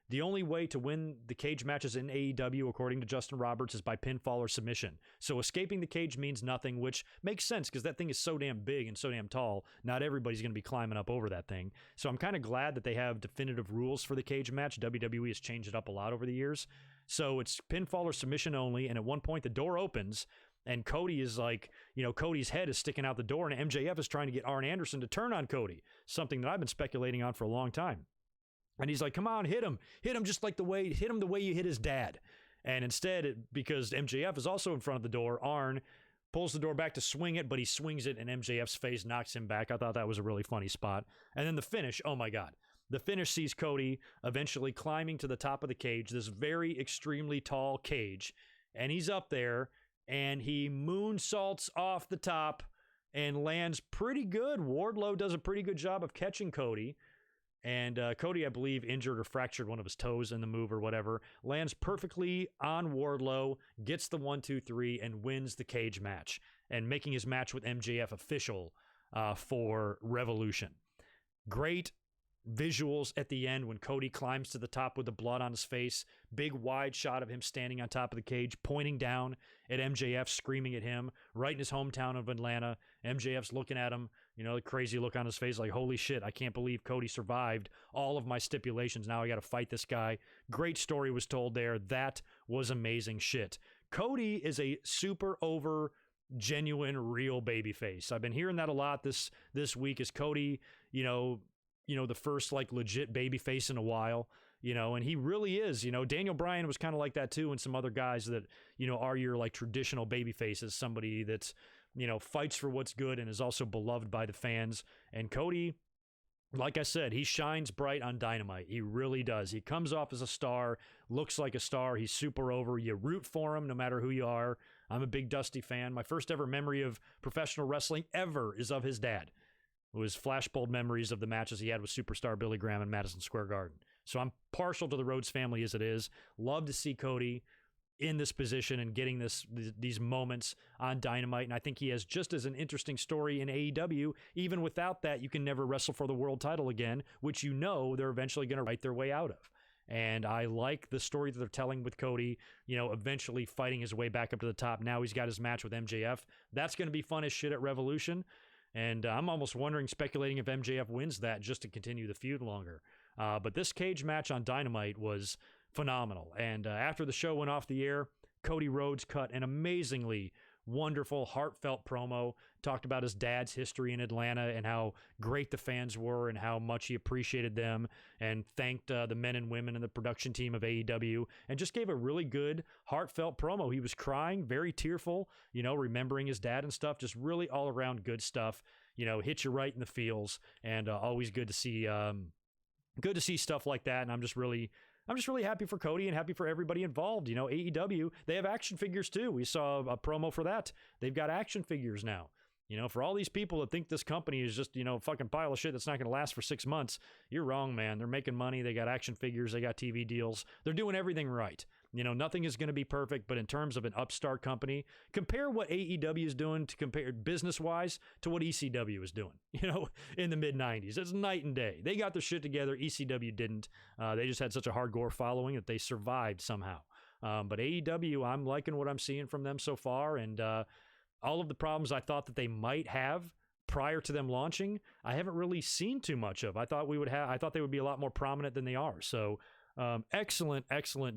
the only way to win the cage matches in AEW, according to Justin Roberts, is by pinfall or submission. So escaping the cage means nothing, which makes sense because that thing is so damn big and so damn tall. Not everybody's going to be climbing up over that thing. So I'm kind of glad that they have definitive rules for the cage match. WWE has changed it up a lot over the years. So it's pinfall or submission only. And at one point, the door opens and Cody is like, you know, Cody's head is sticking out the door and MJF is trying to get Arn Anderson to turn on Cody, something that I've been speculating on for a long time. And he's like, come on, hit him just like the way you hit his dad. And instead, because MJF is also in front of the door, Arn pulls the door back to swing it, but he swings it and MJF's face knocks him back. I thought that was a really funny spot. And then the finish, oh my God. The finish sees Cody eventually climbing to the top of the cage, this very extremely tall cage. And he's up there and he moonsaults off the top and lands pretty good. Wardlow does a pretty good job of catching Cody. And Cody, I believe, injured or fractured one of his toes in the move or whatever, lands perfectly on Wardlow, gets the 1-2-3, and wins the cage match, and making his match with MJF official for Revolution. Great visuals at the end when Cody climbs to the top with the blood on his face. Big wide shot of him standing on top of the cage, pointing down at MJF, screaming at him, right in his hometown of Atlanta. MJF's looking at him, you know, the crazy look on his face, like, holy shit, I can't believe Cody survived all of my stipulations. Now I got to fight this guy. Great story was told there. That was amazing shit. Cody is a super over, genuine, real babyface. I've been hearing that a lot this week. Is Cody, you know, the first like legit babyface in a while, you know, and he really is. You know, Daniel Bryan was kind of like that too, and some other guys that, you know, are your like traditional babyfaces, somebody that's, you know, fights for what's good and is also beloved by the fans. And Cody, like I said, he shines bright on Dynamite. He really does. He comes off as a star, looks like a star. He's super over. You root for him no matter who you are. I'm a big Dusty fan. My first ever memory of professional wrestling ever is of his dad. It was flashbulb memories of the matches he had with superstar Billy Graham in Madison Square Garden. So I'm partial to the Rhodes family as it is. Love to see Cody in this position and getting these moments on Dynamite. And I think he has just as an interesting story in AEW. Even without that, you can never wrestle for the world title again, which you know they're eventually going to write their way out of. And I like the story that they're telling with Cody, you know, eventually fighting his way back up to the top. Now he's got his match with MJF. That's going to be fun as shit at Revolution. And I'm almost speculating if MJF wins that just to continue the feud longer. But this cage match on Dynamite was phenomenal. And after the show went off the air, Cody Rhodes cut an amazingly wonderful, heartfelt promo, talked about his dad's history in Atlanta and how great the fans were and how much he appreciated them, and thanked the men and women in the production team of AEW, and just gave a really good, heartfelt promo. He was crying, very tearful, you know, remembering his dad and stuff, just really all around good stuff, you know, hit you right in the feels, and always good to see good to see stuff like that. And I'm just really happy for Cody and happy for everybody involved. You know, AEW, they have action figures too. We saw a promo for that. They've got action figures now. You know, for all these people that think this company is just, you know, a fucking pile of shit that's not going to last for 6 months, you're wrong, man. They're making money. They got action figures. They got TV deals. They're doing everything right. You know, nothing is going to be perfect, but in terms of an upstart company, compare what AEW is doing to compare business-wise to what ECW is doing, you know, in the mid-90s. It's night and day. They got their shit together. ECW didn't. They just had such a hardcore following that they survived somehow. But AEW, I'm liking what I'm seeing from them so far, and all of the problems I thought that they might have prior to them launching, I haven't really seen too much of. I thought they would be a lot more prominent than they are. So excellent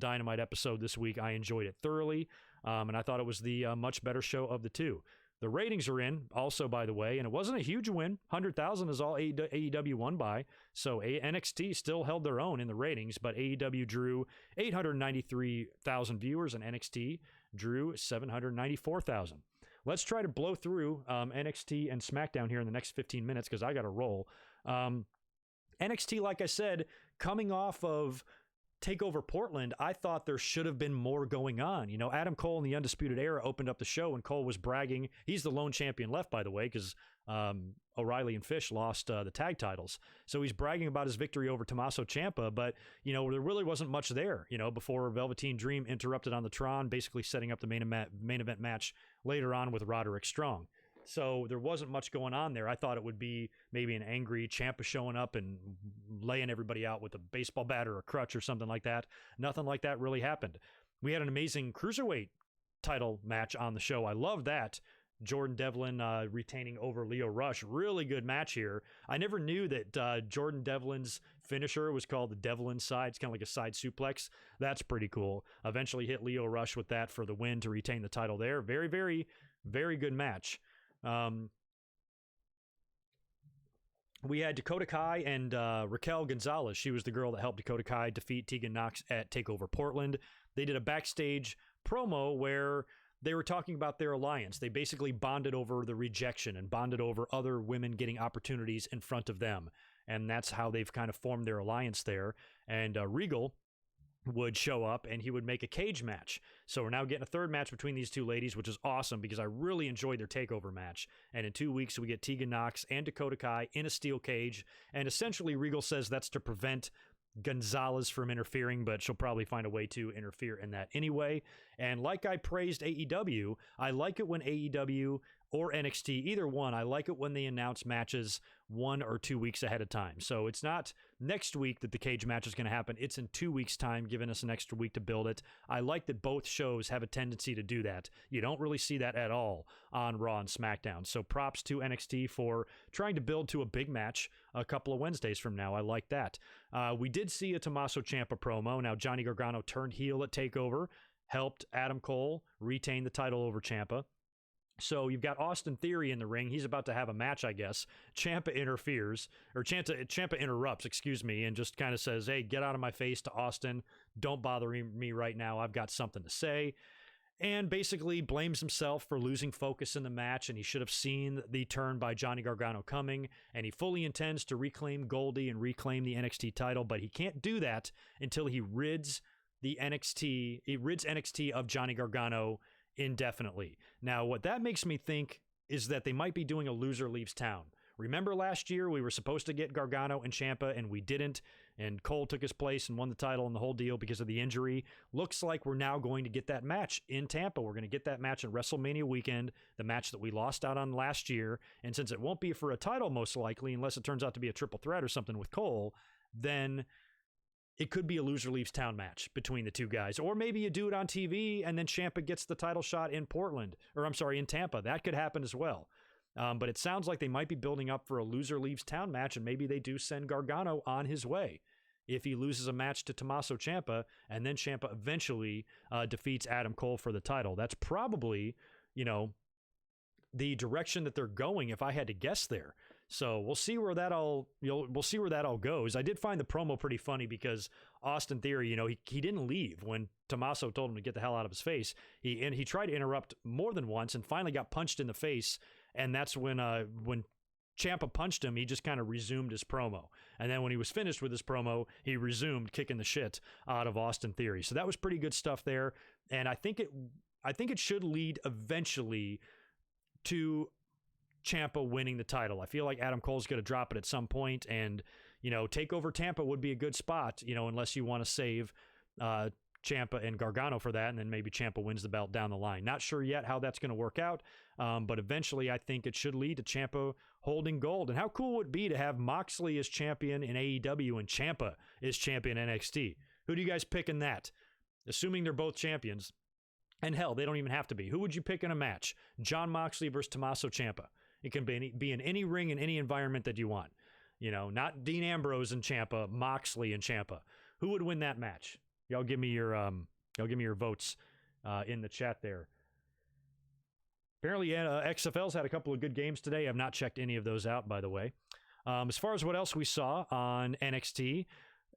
Dynamite episode this week. I enjoyed it thoroughly, and I thought it was the much better show of the two. The ratings are in also, by the way, and it wasn't a huge win. 100,000 is all AEW won by. So NXT still held their own in the ratings, but AEW drew 893,000 viewers and NXT drew 794,000. Let's try to blow through NXT and SmackDown here in the next 15 minutes because I got to roll. NXT, like I said, coming off of TakeOver Portland, I thought there should have been more going on. You know, Adam Cole in the Undisputed Era opened up the show and Cole was bragging. He's the lone champion left, by the way, because O'Reilly and Fish lost the tag titles. So he's bragging about his victory over Tommaso Ciampa, but, you know, there really wasn't much there, you know, before Velveteen Dream interrupted on the Tron, basically setting up the main event match later on with Roderick Strong. So there wasn't much going on there. I thought it would be maybe an angry Ciampa showing up and laying everybody out with a baseball bat or a crutch or something like that. Nothing like that really happened. We had an amazing Cruiserweight title match on the show. I love that. Jordan Devlin retaining over Lio Rush. Really good match here. I never knew that Jordan Devlin's finisher was called the Devlin side. It's kind of like a side suplex. That's pretty cool. Eventually hit Lio Rush with that for the win to retain the title there. Very, very, very good match. We had Dakota Kai and Raquel Gonzalez. She was the girl that helped Dakota Kai defeat Tegan Nox at TakeOver Portland. They did a backstage promo where they were talking about their alliance. They basically bonded over the rejection and bonded over other women getting opportunities in front of them. And that's how they've kind of formed their alliance there. And Regal would show up and he would make a cage match. So we're now getting a third match between these two ladies, which is awesome because I really enjoyed their TakeOver match. And in 2 weeks, we get Tegan Nox and Dakota Kai in a steel cage. And essentially, Regal says that's to prevent Gonzalez from interfering, but she'll probably find a way to interfere in that anyway. And like I praised AEW, I like it when AEW or NXT, either one, I like it when they announce matches 1 or 2 weeks ahead of time. So it's not next week that the cage match is going to happen. It's in 2 weeks' time, giving us an extra week to build it. I like that both shows have a tendency to do that. You don't really see that at all on Raw and SmackDown. So props to NXT for trying to build to a big match a couple of Wednesdays from now. I like that. We did see a Tommaso Ciampa promo. Now, Johnny Gargano turned heel at TakeOver, helped Adam Cole retain the title over Ciampa. So you've got Austin Theory in the ring. He's about to have a match, I guess. Ciampa interferes, or Ciampa interrupts, and just kind of says, hey, get out of my face to Austin. Don't bother me right now. I've got something to say. And basically blames himself for losing focus in the match, and he should have seen the turn by Johnny Gargano coming, and he fully intends to reclaim Goldie and reclaim the NXT title, but he can't do that until he rids NXT of Johnny Gargano indefinitely. Now, what that makes me think is that they might be doing a loser leaves town. Remember last year we were supposed to get Gargano and Ciampa and we didn't, and Cole took his place and won the title and the whole deal because of the injury. Looks like we're now going to get that match in Tampa. We're going to get that match in WrestleMania weekend, the match that we lost out on last year, and since it won't be for a title most likely, unless it turns out to be a triple threat or something with Cole, then it could be a loser leaves town match between the two guys. Or maybe you do it on TV and then Ciampa gets the title shot in in Tampa. That could happen as well. But it sounds like they might be building up for a loser leaves town match, and maybe they do send Gargano on his way if he loses a match to Tommaso Ciampa, and then Ciampa eventually defeats Adam Cole for the title. That's probably, the direction that they're going if I had to guess there. So we'll see where that all goes. I did find the promo pretty funny because Austin Theory, he didn't leave when Tommaso told him to get the hell out of his face. He tried to interrupt more than once and finally got punched in the face. And that's when Ciampa punched him, he just kind of resumed his promo. And then when he was finished with his promo, he resumed kicking the shit out of Austin Theory. So that was pretty good stuff there. And I think it should lead eventually to Ciampa winning the title. I feel like Adam Cole's going to drop it at some point, and, take over Tampa would be a good spot, unless you want to save Ciampa and Gargano for that, and then maybe Ciampa wins the belt down the line. Not sure yet how that's going to work out, but eventually I think it should lead to Ciampa holding gold. And how cool would it be to have Moxley as champion in AEW and Ciampa as champion in NXT? Who do you guys pick in that? Assuming they're both champions. And hell, they don't even have to be. Who would you pick in a match? Jon Moxley versus Tommaso Ciampa. It can be in any ring, in any environment that you want. Not Dean Ambrose and Ciampa, Moxley and Ciampa. Who would win that match? Y'all give me your votes in the chat there. Apparently, XFL's had a couple of good games today. I've not checked any of those out, by the way. As far as what else we saw on NXT,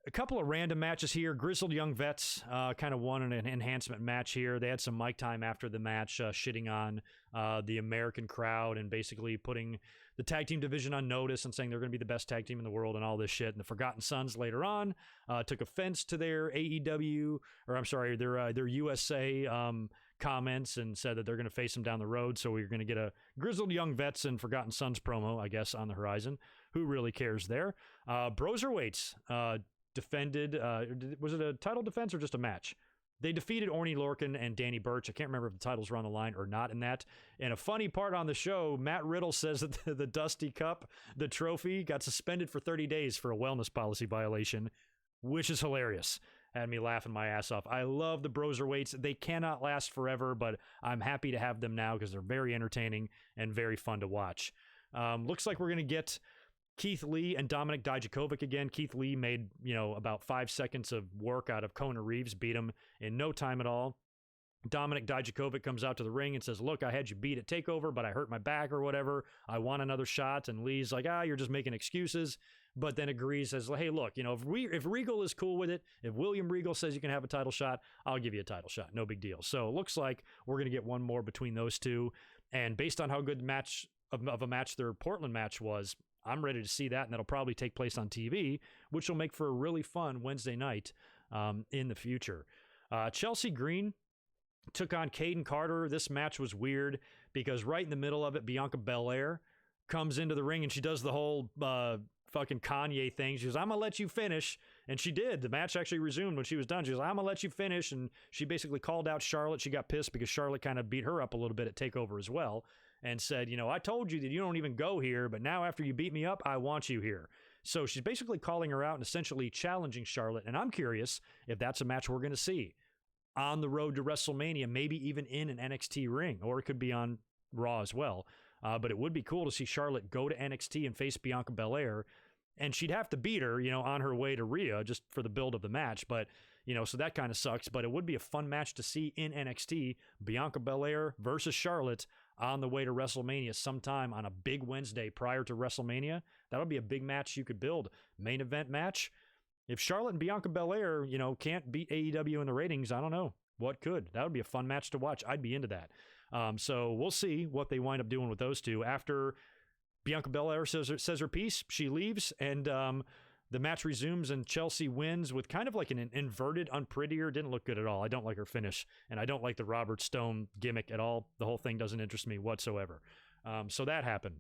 a couple of random matches here. Grizzled Young Vets kind of won an enhancement match here. They had some mic time after the match, shitting on the American crowd and basically putting the tag team division on notice and saying they're going to be the best tag team in the world and all this shit. And the Forgotten Sons later on took offense to their their USA comments and said that they're going to face them down the road. So we're going to get a Grizzled Young Vets and Forgotten Sons promo, I guess, on the horizon. Who really cares there? Broserweights defended, was it a title defense or just a match? They defeated Orny Lorcan and Danny Burch. I can't remember if the titles were on the line or not in that. And a funny part on the show, Matt Riddle says that the Dusty Cup, the trophy, got suspended for 30 days for a wellness policy violation, which is hilarious. Had me laughing my ass off. I love the Broserweights. They cannot last forever, but I'm happy to have them now because they're very entertaining and very fun to watch. Looks like we're going to get Keith Lee and Dominic Dijakovic again. Keith Lee made, about 5 seconds of work out of Kona Reeves, beat him in no time at all. Dominic Dijakovic comes out to the ring and says, look, I had you beat at TakeOver, but I hurt my back or whatever. I want another shot. And Lee's like, you're just making excuses. But then agrees, says, hey, look, if Regal is cool with it, if William Regal says you can have a title shot, I'll give you a title shot. No big deal. So it looks like we're going to get one more between those two. And based on how good the match of a match their Portland match was, I'm ready to see that, and that'll probably take place on TV, which will make for a really fun Wednesday night in the future. Chelsea Green took on Caden Carter. This match was weird because right in the middle of it, Bianca Belair comes into the ring and she does the whole fucking Kanye thing. She goes, I'm going to let you finish. And she did. The match actually resumed when she was done. She goes, I'm going to let you finish. And she basically called out Charlotte. She got pissed because Charlotte kind of beat her up a little bit at TakeOver as well. And said, I told you that you don't even go here, but now after you beat me up, I want you here. So she's basically calling her out and essentially challenging Charlotte. And I'm curious if that's a match we're going to see on the road to WrestleMania, maybe even in an NXT ring, or it could be on Raw as well. But it would be cool to see Charlotte go to NXT and face Bianca Belair. And she'd have to beat her, on her way to Rhea just for the build of the match. But, so that kind of sucks. But it would be a fun match to see in NXT, Bianca Belair versus Charlotte on the way to WrestleMania sometime on a big Wednesday prior to WrestleMania. That would be a big match you could build. Main event match. If Charlotte and Bianca Belair, can't beat AEW in the ratings, I don't know what could. That would be a fun match to watch. I'd be into that. So we'll see what they wind up doing with those two. After Bianca Belair says her piece, she leaves, and the match resumes, and Chelsea wins with kind of like an inverted unprettier. Didn't look good at all. I don't like her finish, and I don't like the Robert Stone gimmick at all. The whole thing doesn't interest me whatsoever. So that happened.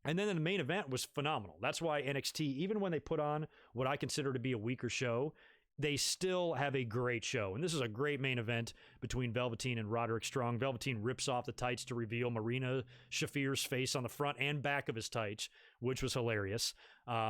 And then the main event was phenomenal. That's why NXT, even when they put on what I consider to be a weaker show, they still have a great show. And this is a great main event between Velveteen and Roderick Strong. Velveteen rips off the tights to reveal Marina Shafir's face on the front and back of his tights, which was hilarious.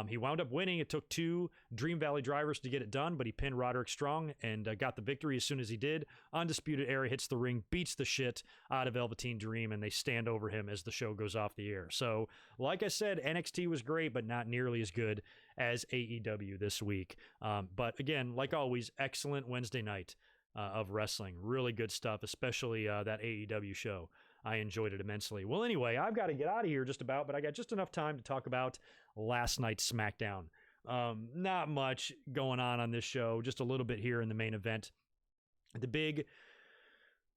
He wound up winning. It took 2 Dream Valley drivers to get it done, but he pinned Roderick Strong and got the victory as soon as he did. Undisputed Era hits the ring, beats the shit out of Velveteen Dream, and they stand over him as the show goes off the air. So, like I said, NXT was great, but not nearly as good as AEW this week. But again, like always, excellent Wednesday night of wrestling. Really good stuff, especially that AEW show. I enjoyed it immensely. Well, anyway, I've got to get out of here just about, but I got just enough time to talk about last night's SmackDown. Not much going on this show, just a little bit here in the main event. The big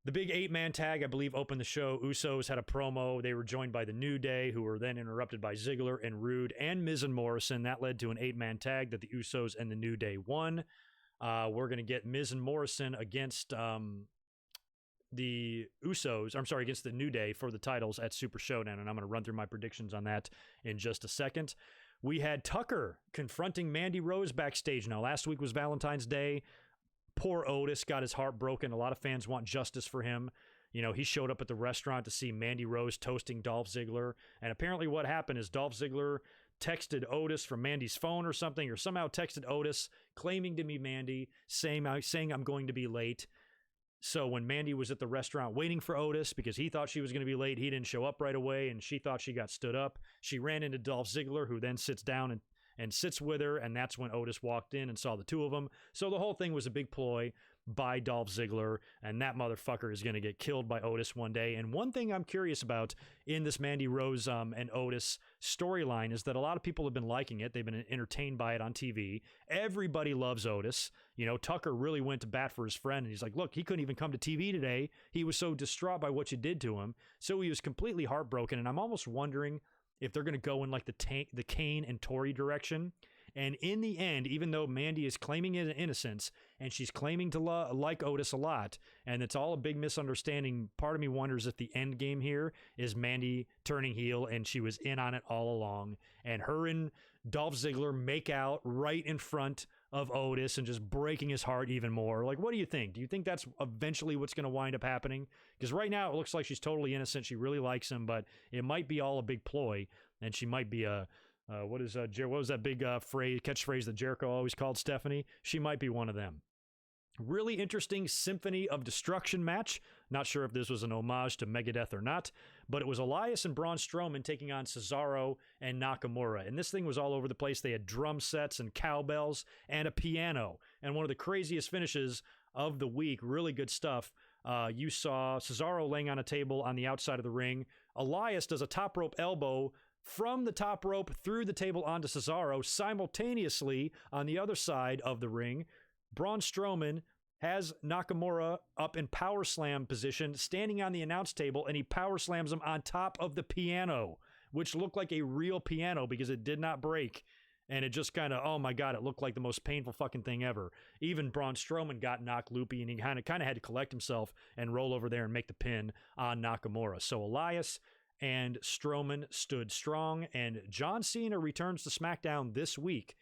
The big 8-man tag, I believe, opened the show. Usos had a promo. They were joined by the New Day, who were then interrupted by Ziggler and Rude and Miz and Morrison. That led to an 8-man tag that the Usos and the New Day won. We're going to get Miz and Morrison against the Usos, against the New Day for the titles at Super Showdown, and I'm going to run through my predictions on that in just a second. We had Tucker confronting Mandy Rose backstage. Now, last week was Valentine's Day. Poor Otis got his heart broken. A lot of fans want justice for him. You know, he showed up at the restaurant to see Mandy Rose toasting Dolph Ziggler. And apparently what happened is Dolph Ziggler texted Otis from Mandy's phone or something, or somehow texted Otis claiming to be Mandy, saying I'm going to be late. So when Mandy was at the restaurant waiting for Otis because he thought she was going to be late, he didn't show up right away, and she thought she got stood up. She ran into Dolph Ziggler, who then sits down and sits with her, and that's when Otis walked in and saw the two of them. So the whole thing was a big ploy by Dolph Ziggler, and that motherfucker is going to get killed by Otis one day. And one thing I'm curious about in this Mandy Rose and Otis storyline is that a lot of people have been liking it. They've been entertained by it on TV. Everybody loves Otis. You know, Tucker really went to bat for his friend, and he's like, look, he couldn't even come to TV today. He was so distraught by what you did to him. So he was completely heartbroken, and I'm almost wondering if they're going to go in like the Kane and Tori direction. And in the end, even though Mandy is claiming innocence and she's claiming to like Otis a lot, and it's all a big misunderstanding, part of me wonders if the end game here is Mandy turning heel and she was in on it all along, and her and Dolph Ziggler make out right in front of Otis and just breaking his heart even more. Like, what do you think? Do you think that's eventually what's going to wind up happening? Because right now it looks like she's totally innocent. She really likes him, but it might be all a big ploy, and she might be a what was that big catchphrase that Jericho always called Stephanie? She might be one of them. Really interesting Symphony of Destruction match. Not sure if this was an homage to Megadeth or not, but it was Elias and Braun Strowman taking on Cesaro and Nakamura. And this thing was all over the place. They had drum sets and cowbells and a piano. And one of the craziest finishes of the week, really good stuff. You saw Cesaro laying on a table on the outside of the ring. Elias does a top rope elbow from the top rope through the table onto Cesaro. Simultaneously, on the other side of the ring, Braun Strowman has Nakamura up in power slam position, standing on the announce table, and he power slams him on top of the piano, which looked like a real piano because it did not break. And it just kind of, oh my God, it looked like the most painful fucking thing ever. Even Braun Strowman got knocked loopy, and he kind of had to collect himself and roll over there and make the pin on Nakamura. So Elias and Strowman stood strong, and John Cena returns to SmackDown this week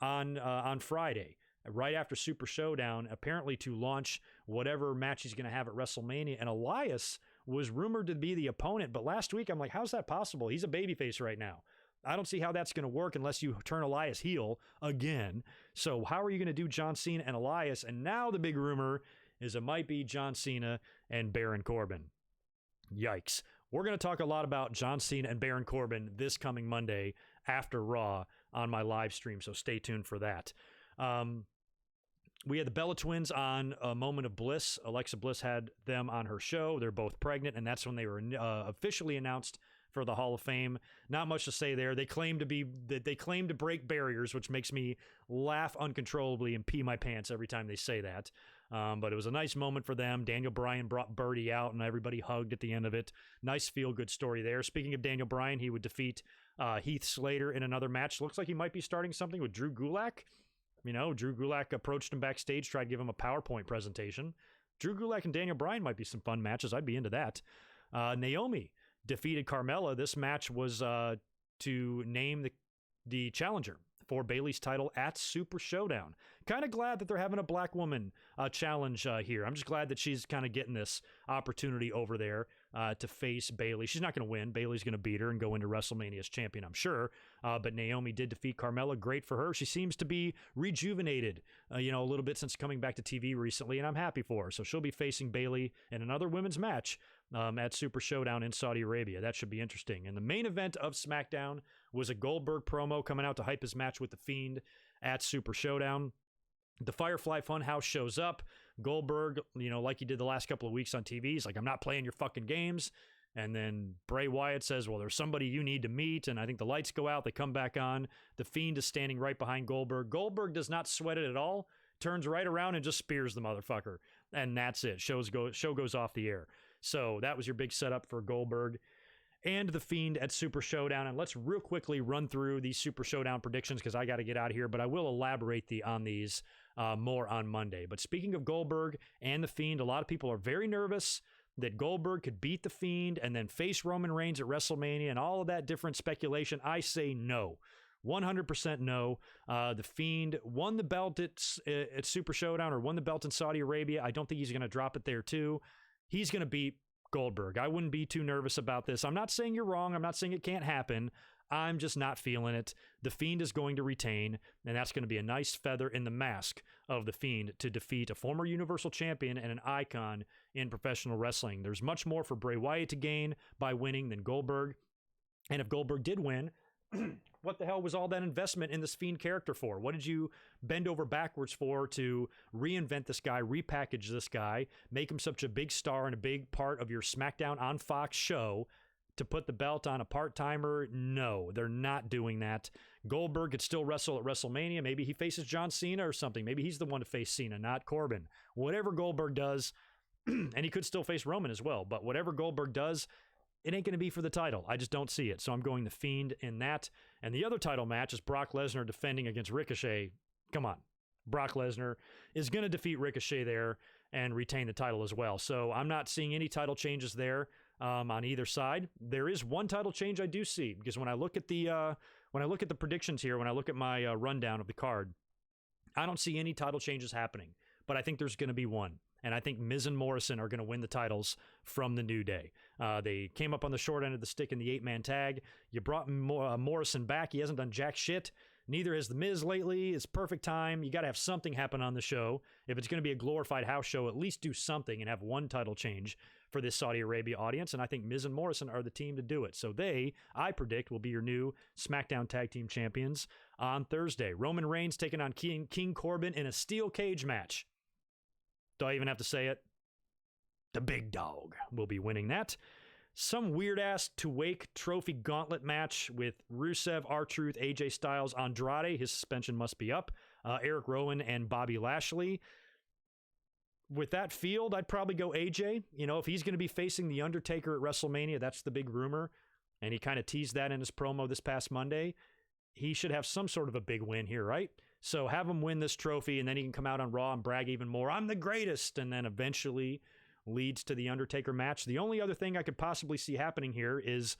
on Friday, right after Super Showdown, apparently to launch whatever match he's going to have at WrestleMania. And Elias was rumored to be the opponent, but last week I'm like, how's that possible? He's a babyface right now. I don't see how that's going to work unless you turn Elias heel again. So how are you going to do John Cena and Elias? And now the big rumor is it might be John Cena and Baron Corbin. Yikes. We're going to talk a lot about John Cena and Baron Corbin this coming Monday after Raw on my live stream, so stay tuned for that. We had the Bella Twins on A Moment of Bliss. Alexa Bliss had them on her show. They're both pregnant, and that's when they were officially announced for the Hall of Fame. Not much to say there. They claim to break barriers, which makes me laugh uncontrollably and pee my pants every time they say that. But it was a nice moment for them. Daniel Bryan brought Birdie out, and everybody hugged at the end of it. Nice feel-good story there. Speaking of Daniel Bryan, he would defeat Heath Slater in another match. Looks like he might be starting something with Drew Gulak. You know, Drew Gulak approached him backstage, tried to give him a PowerPoint presentation. Drew Gulak and Daniel Bryan might be some fun matches. I'd be into that. Naomi defeated Carmella. This match was to name the challenger for Bayley's title at Super Showdown. Kind of glad that they're having a black woman challenge here. I'm just glad that she's kind of getting this opportunity over there to face Bayley. She's not going to win. Bayley's going to beat her and go into WrestleMania as champion, I'm sure. But Naomi did defeat Carmella. Great for her. She seems to be rejuvenated, a little bit since coming back to TV recently, and I'm happy for her. So she'll be facing Bayley in another women's match at Super Showdown in Saudi Arabia. That should be interesting. And the main event of SmackDown was a Goldberg promo coming out to hype his match with The Fiend at Super Showdown. The Firefly Funhouse shows up. Goldberg, like he did the last couple of weeks on TV, he's like, I'm not playing your fucking games. And then Bray Wyatt says, well, there's somebody you need to meet. And I think the lights go out. They come back on. The Fiend is standing right behind Goldberg. Goldberg does not sweat it at all. turns right around and just spears the motherfucker. And that's it. Show goes off the air. So that was your big setup for Goldberg and The Fiend at Super Showdown. And let's real quickly run through these Super Showdown predictions because I got to get out of here, but I will elaborate on these more on Monday. But speaking of Goldberg and The Fiend, a lot of people are very nervous that Goldberg could beat The Fiend and then face Roman Reigns at WrestleMania and all of that different speculation. I say no. 100% no. The Fiend won the belt at Super Showdown or won the belt in Saudi Arabia. I don't think he's going to drop it there too. He's going to beat Goldberg. I wouldn't be too nervous about this. I'm not saying you're wrong. I'm not saying it can't happen. I'm just not feeling it. The Fiend is going to retain, and that's going to be a nice feather in the mask of The Fiend to defeat a former Universal Champion and an icon in professional wrestling. There's much more for Bray Wyatt to gain by winning than Goldberg. And if Goldberg did win, what the hell was all that investment in this Fiend character for? What did you bend over backwards for to reinvent this guy, repackage this guy, make him such a big star and a big part of your SmackDown on Fox show to put the belt on a part-timer? No, they're not doing that. Goldberg could still wrestle at WrestleMania. Maybe he faces John Cena or something. Maybe he's the one to face Cena, not Corbin. Whatever Goldberg does, and he could still face Roman as well, but whatever Goldberg does, it ain't going to be for the title. I just don't see it. So I'm going The Fiend in that. And the other title match is Brock Lesnar defending against Ricochet. Come on. Brock Lesnar is going to defeat Ricochet there and retain the title as well. So I'm not seeing any title changes there on either side. There is one title change I do see, because when I look at the predictions here, when I look at my rundown of the card, I don't see any title changes happening. But I think there's going to be one. And I think Miz and Morrison are going to win the titles from the New Day. They came up on the short end of the stick in the 8-man tag. You brought Morrison back. He hasn't done jack shit. Neither has the Miz lately. It's perfect time. You got to have something happen on the show. If it's going to be a glorified house show, at least do something and have one title change for this Saudi Arabia audience. And I think Miz and Morrison are the team to do it. So they, I predict, will be your new SmackDown Tag Team Champions on Thursday. Roman Reigns taking on King Corbin in a steel cage match. Do I even have to say it? The big dog will be winning that. Some weird-ass to-wake trophy gauntlet match with Rusev, R-Truth, AJ Styles, Andrade. His suspension must be up. Eric Rowan and Bobby Lashley. With that field, I'd probably go AJ. You know, if he's going to be facing The Undertaker at WrestleMania, that's the big rumor. And he kind of teased that in his promo this past Monday. He should have some sort of a big win here, right? So have him win this trophy, and then he can come out on Raw and brag even more. I'm the greatest, and then eventually leads to the Undertaker match. The only other thing I could possibly see happening here is,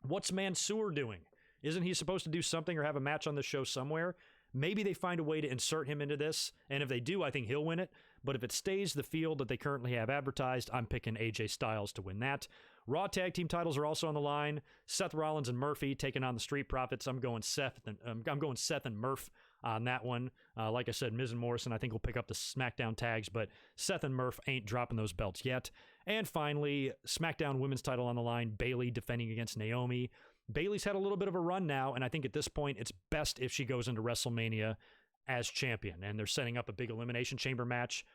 what's Mansoor doing? Isn't he supposed to do something or have a match on the show somewhere? Maybe they find a way to insert him into this, and if they do, I think he'll win it. But if it stays the field that they currently have advertised, I'm picking AJ Styles to win that. Raw Tag Team titles are also on the line. Seth Rollins and Murphy taking on the Street Profits. I'm going Seth and Murph on that one. Like I said, Miz and Morrison, I think will pick up the SmackDown tags, but Seth and Murph ain't dropping those belts yet. And finally, SmackDown Women's title on the line. Bayley defending against Naomi. Bayley's had a little bit of a run now, and I think at this point it's best if she goes into WrestleMania as champion. And they're setting up a big Elimination Chamber match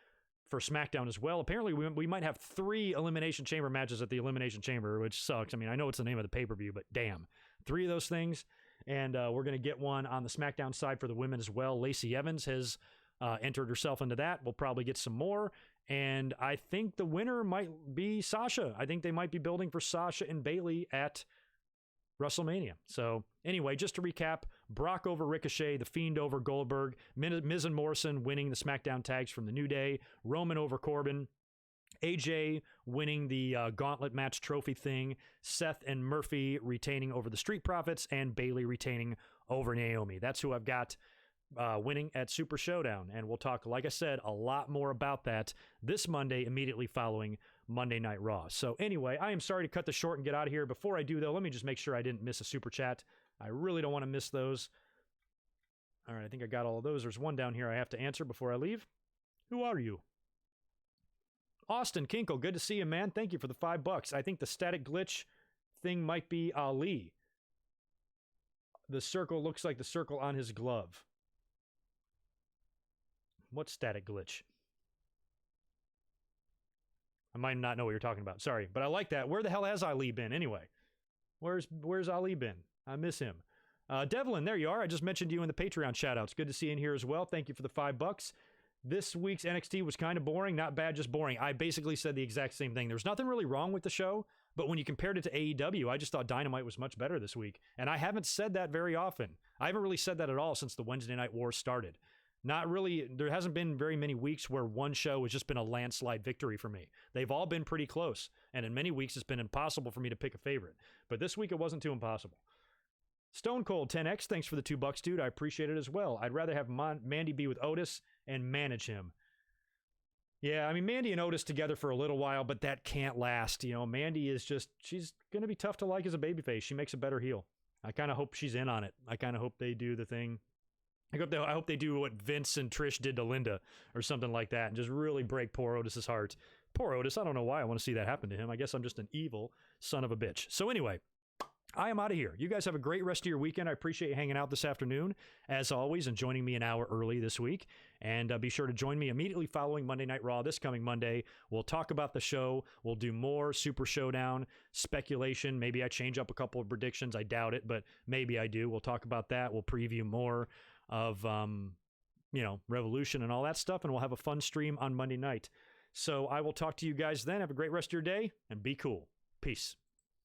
for SmackDown as well. Apparently, we might have 3 Elimination Chamber matches at the Elimination Chamber, which sucks. I mean, I know it's the name of the pay-per-view, but damn. 3 of those things. And we're going to get one on the SmackDown side for the women as well. Lacey Evans has entered herself into that. We'll probably get some more. And I think the winner might be Sasha. I think they might be building for Sasha and Bayley at WrestleMania. So anyway, just to recap, Brock over Ricochet, The Fiend over Goldberg, Miz and Morrison winning the SmackDown tags from the New Day, Roman over Corbin, AJ winning the gauntlet match trophy thing, Seth and Murphy retaining over the Street Profits, and Bayley retaining over Naomi. That's who I've got winning at Super Showdown. And we'll talk, like I said, a lot more about that this Monday, immediately following Monday Night Raw. So anyway, I am sorry to cut this short and get out of here. Before I do, though, let me just make sure I didn't miss a super chat. I really don't want to miss those. All right, I think I got all of those. There's one down here I have to answer before I leave. Who are you? Austin Kinkle, good to see you, man. Thank you for the $5. I think the static glitch thing might be Ali. The circle looks like the circle on his glove. What static glitch? I might not know what you're talking about. Sorry, but I like that. Where the hell has Ali been anyway? Where's Ali been? I miss him. Devlin, there you are. I just mentioned you in the Patreon shoutouts. Good to see you in here as well. Thank you for the $5. This week's NXT was kind of boring. Not bad, just boring. I basically said the exact same thing. There's nothing really wrong with the show, but when you compared it to AEW, I just thought Dynamite was much better this week. And I haven't said that very often. I haven't really said that at all since the Wednesday Night Wars started. Not really. There hasn't been very many weeks where one show has just been a landslide victory for me. They've all been pretty close. And in many weeks, it's been impossible for me to pick a favorite. But this week, it wasn't too impossible. Stone Cold 10X, thanks for the $2, dude. I appreciate it as well. I'd rather have Mandy be with Otis and manage him. Yeah, I mean, Mandy and Otis together for a little while, but that can't last. You know, Mandy is just, she's going to be tough to like as a babyface. She makes a better heel. I kind of hope she's in on it. I kind of hope they do the thing. I hope they do what Vince and Trish did to Linda or something like that and just really break poor Otis's heart. Poor Otis, I don't know why I want to see that happen to him. I guess I'm just an evil son of a bitch. So anyway, I am out of here. You guys have a great rest of your weekend. I appreciate you hanging out this afternoon, as always, and joining me an hour early this week. And be sure to join me immediately following Monday Night Raw this coming Monday. We'll talk about the show. We'll do more Super Showdown speculation. Maybe I change up a couple of predictions. I doubt it, but maybe I do. We'll talk about that. We'll preview more of, Revolution and all that stuff, and we'll have a fun stream on Monday night. So I will talk to you guys then. Have a great rest of your day, and be cool. Peace.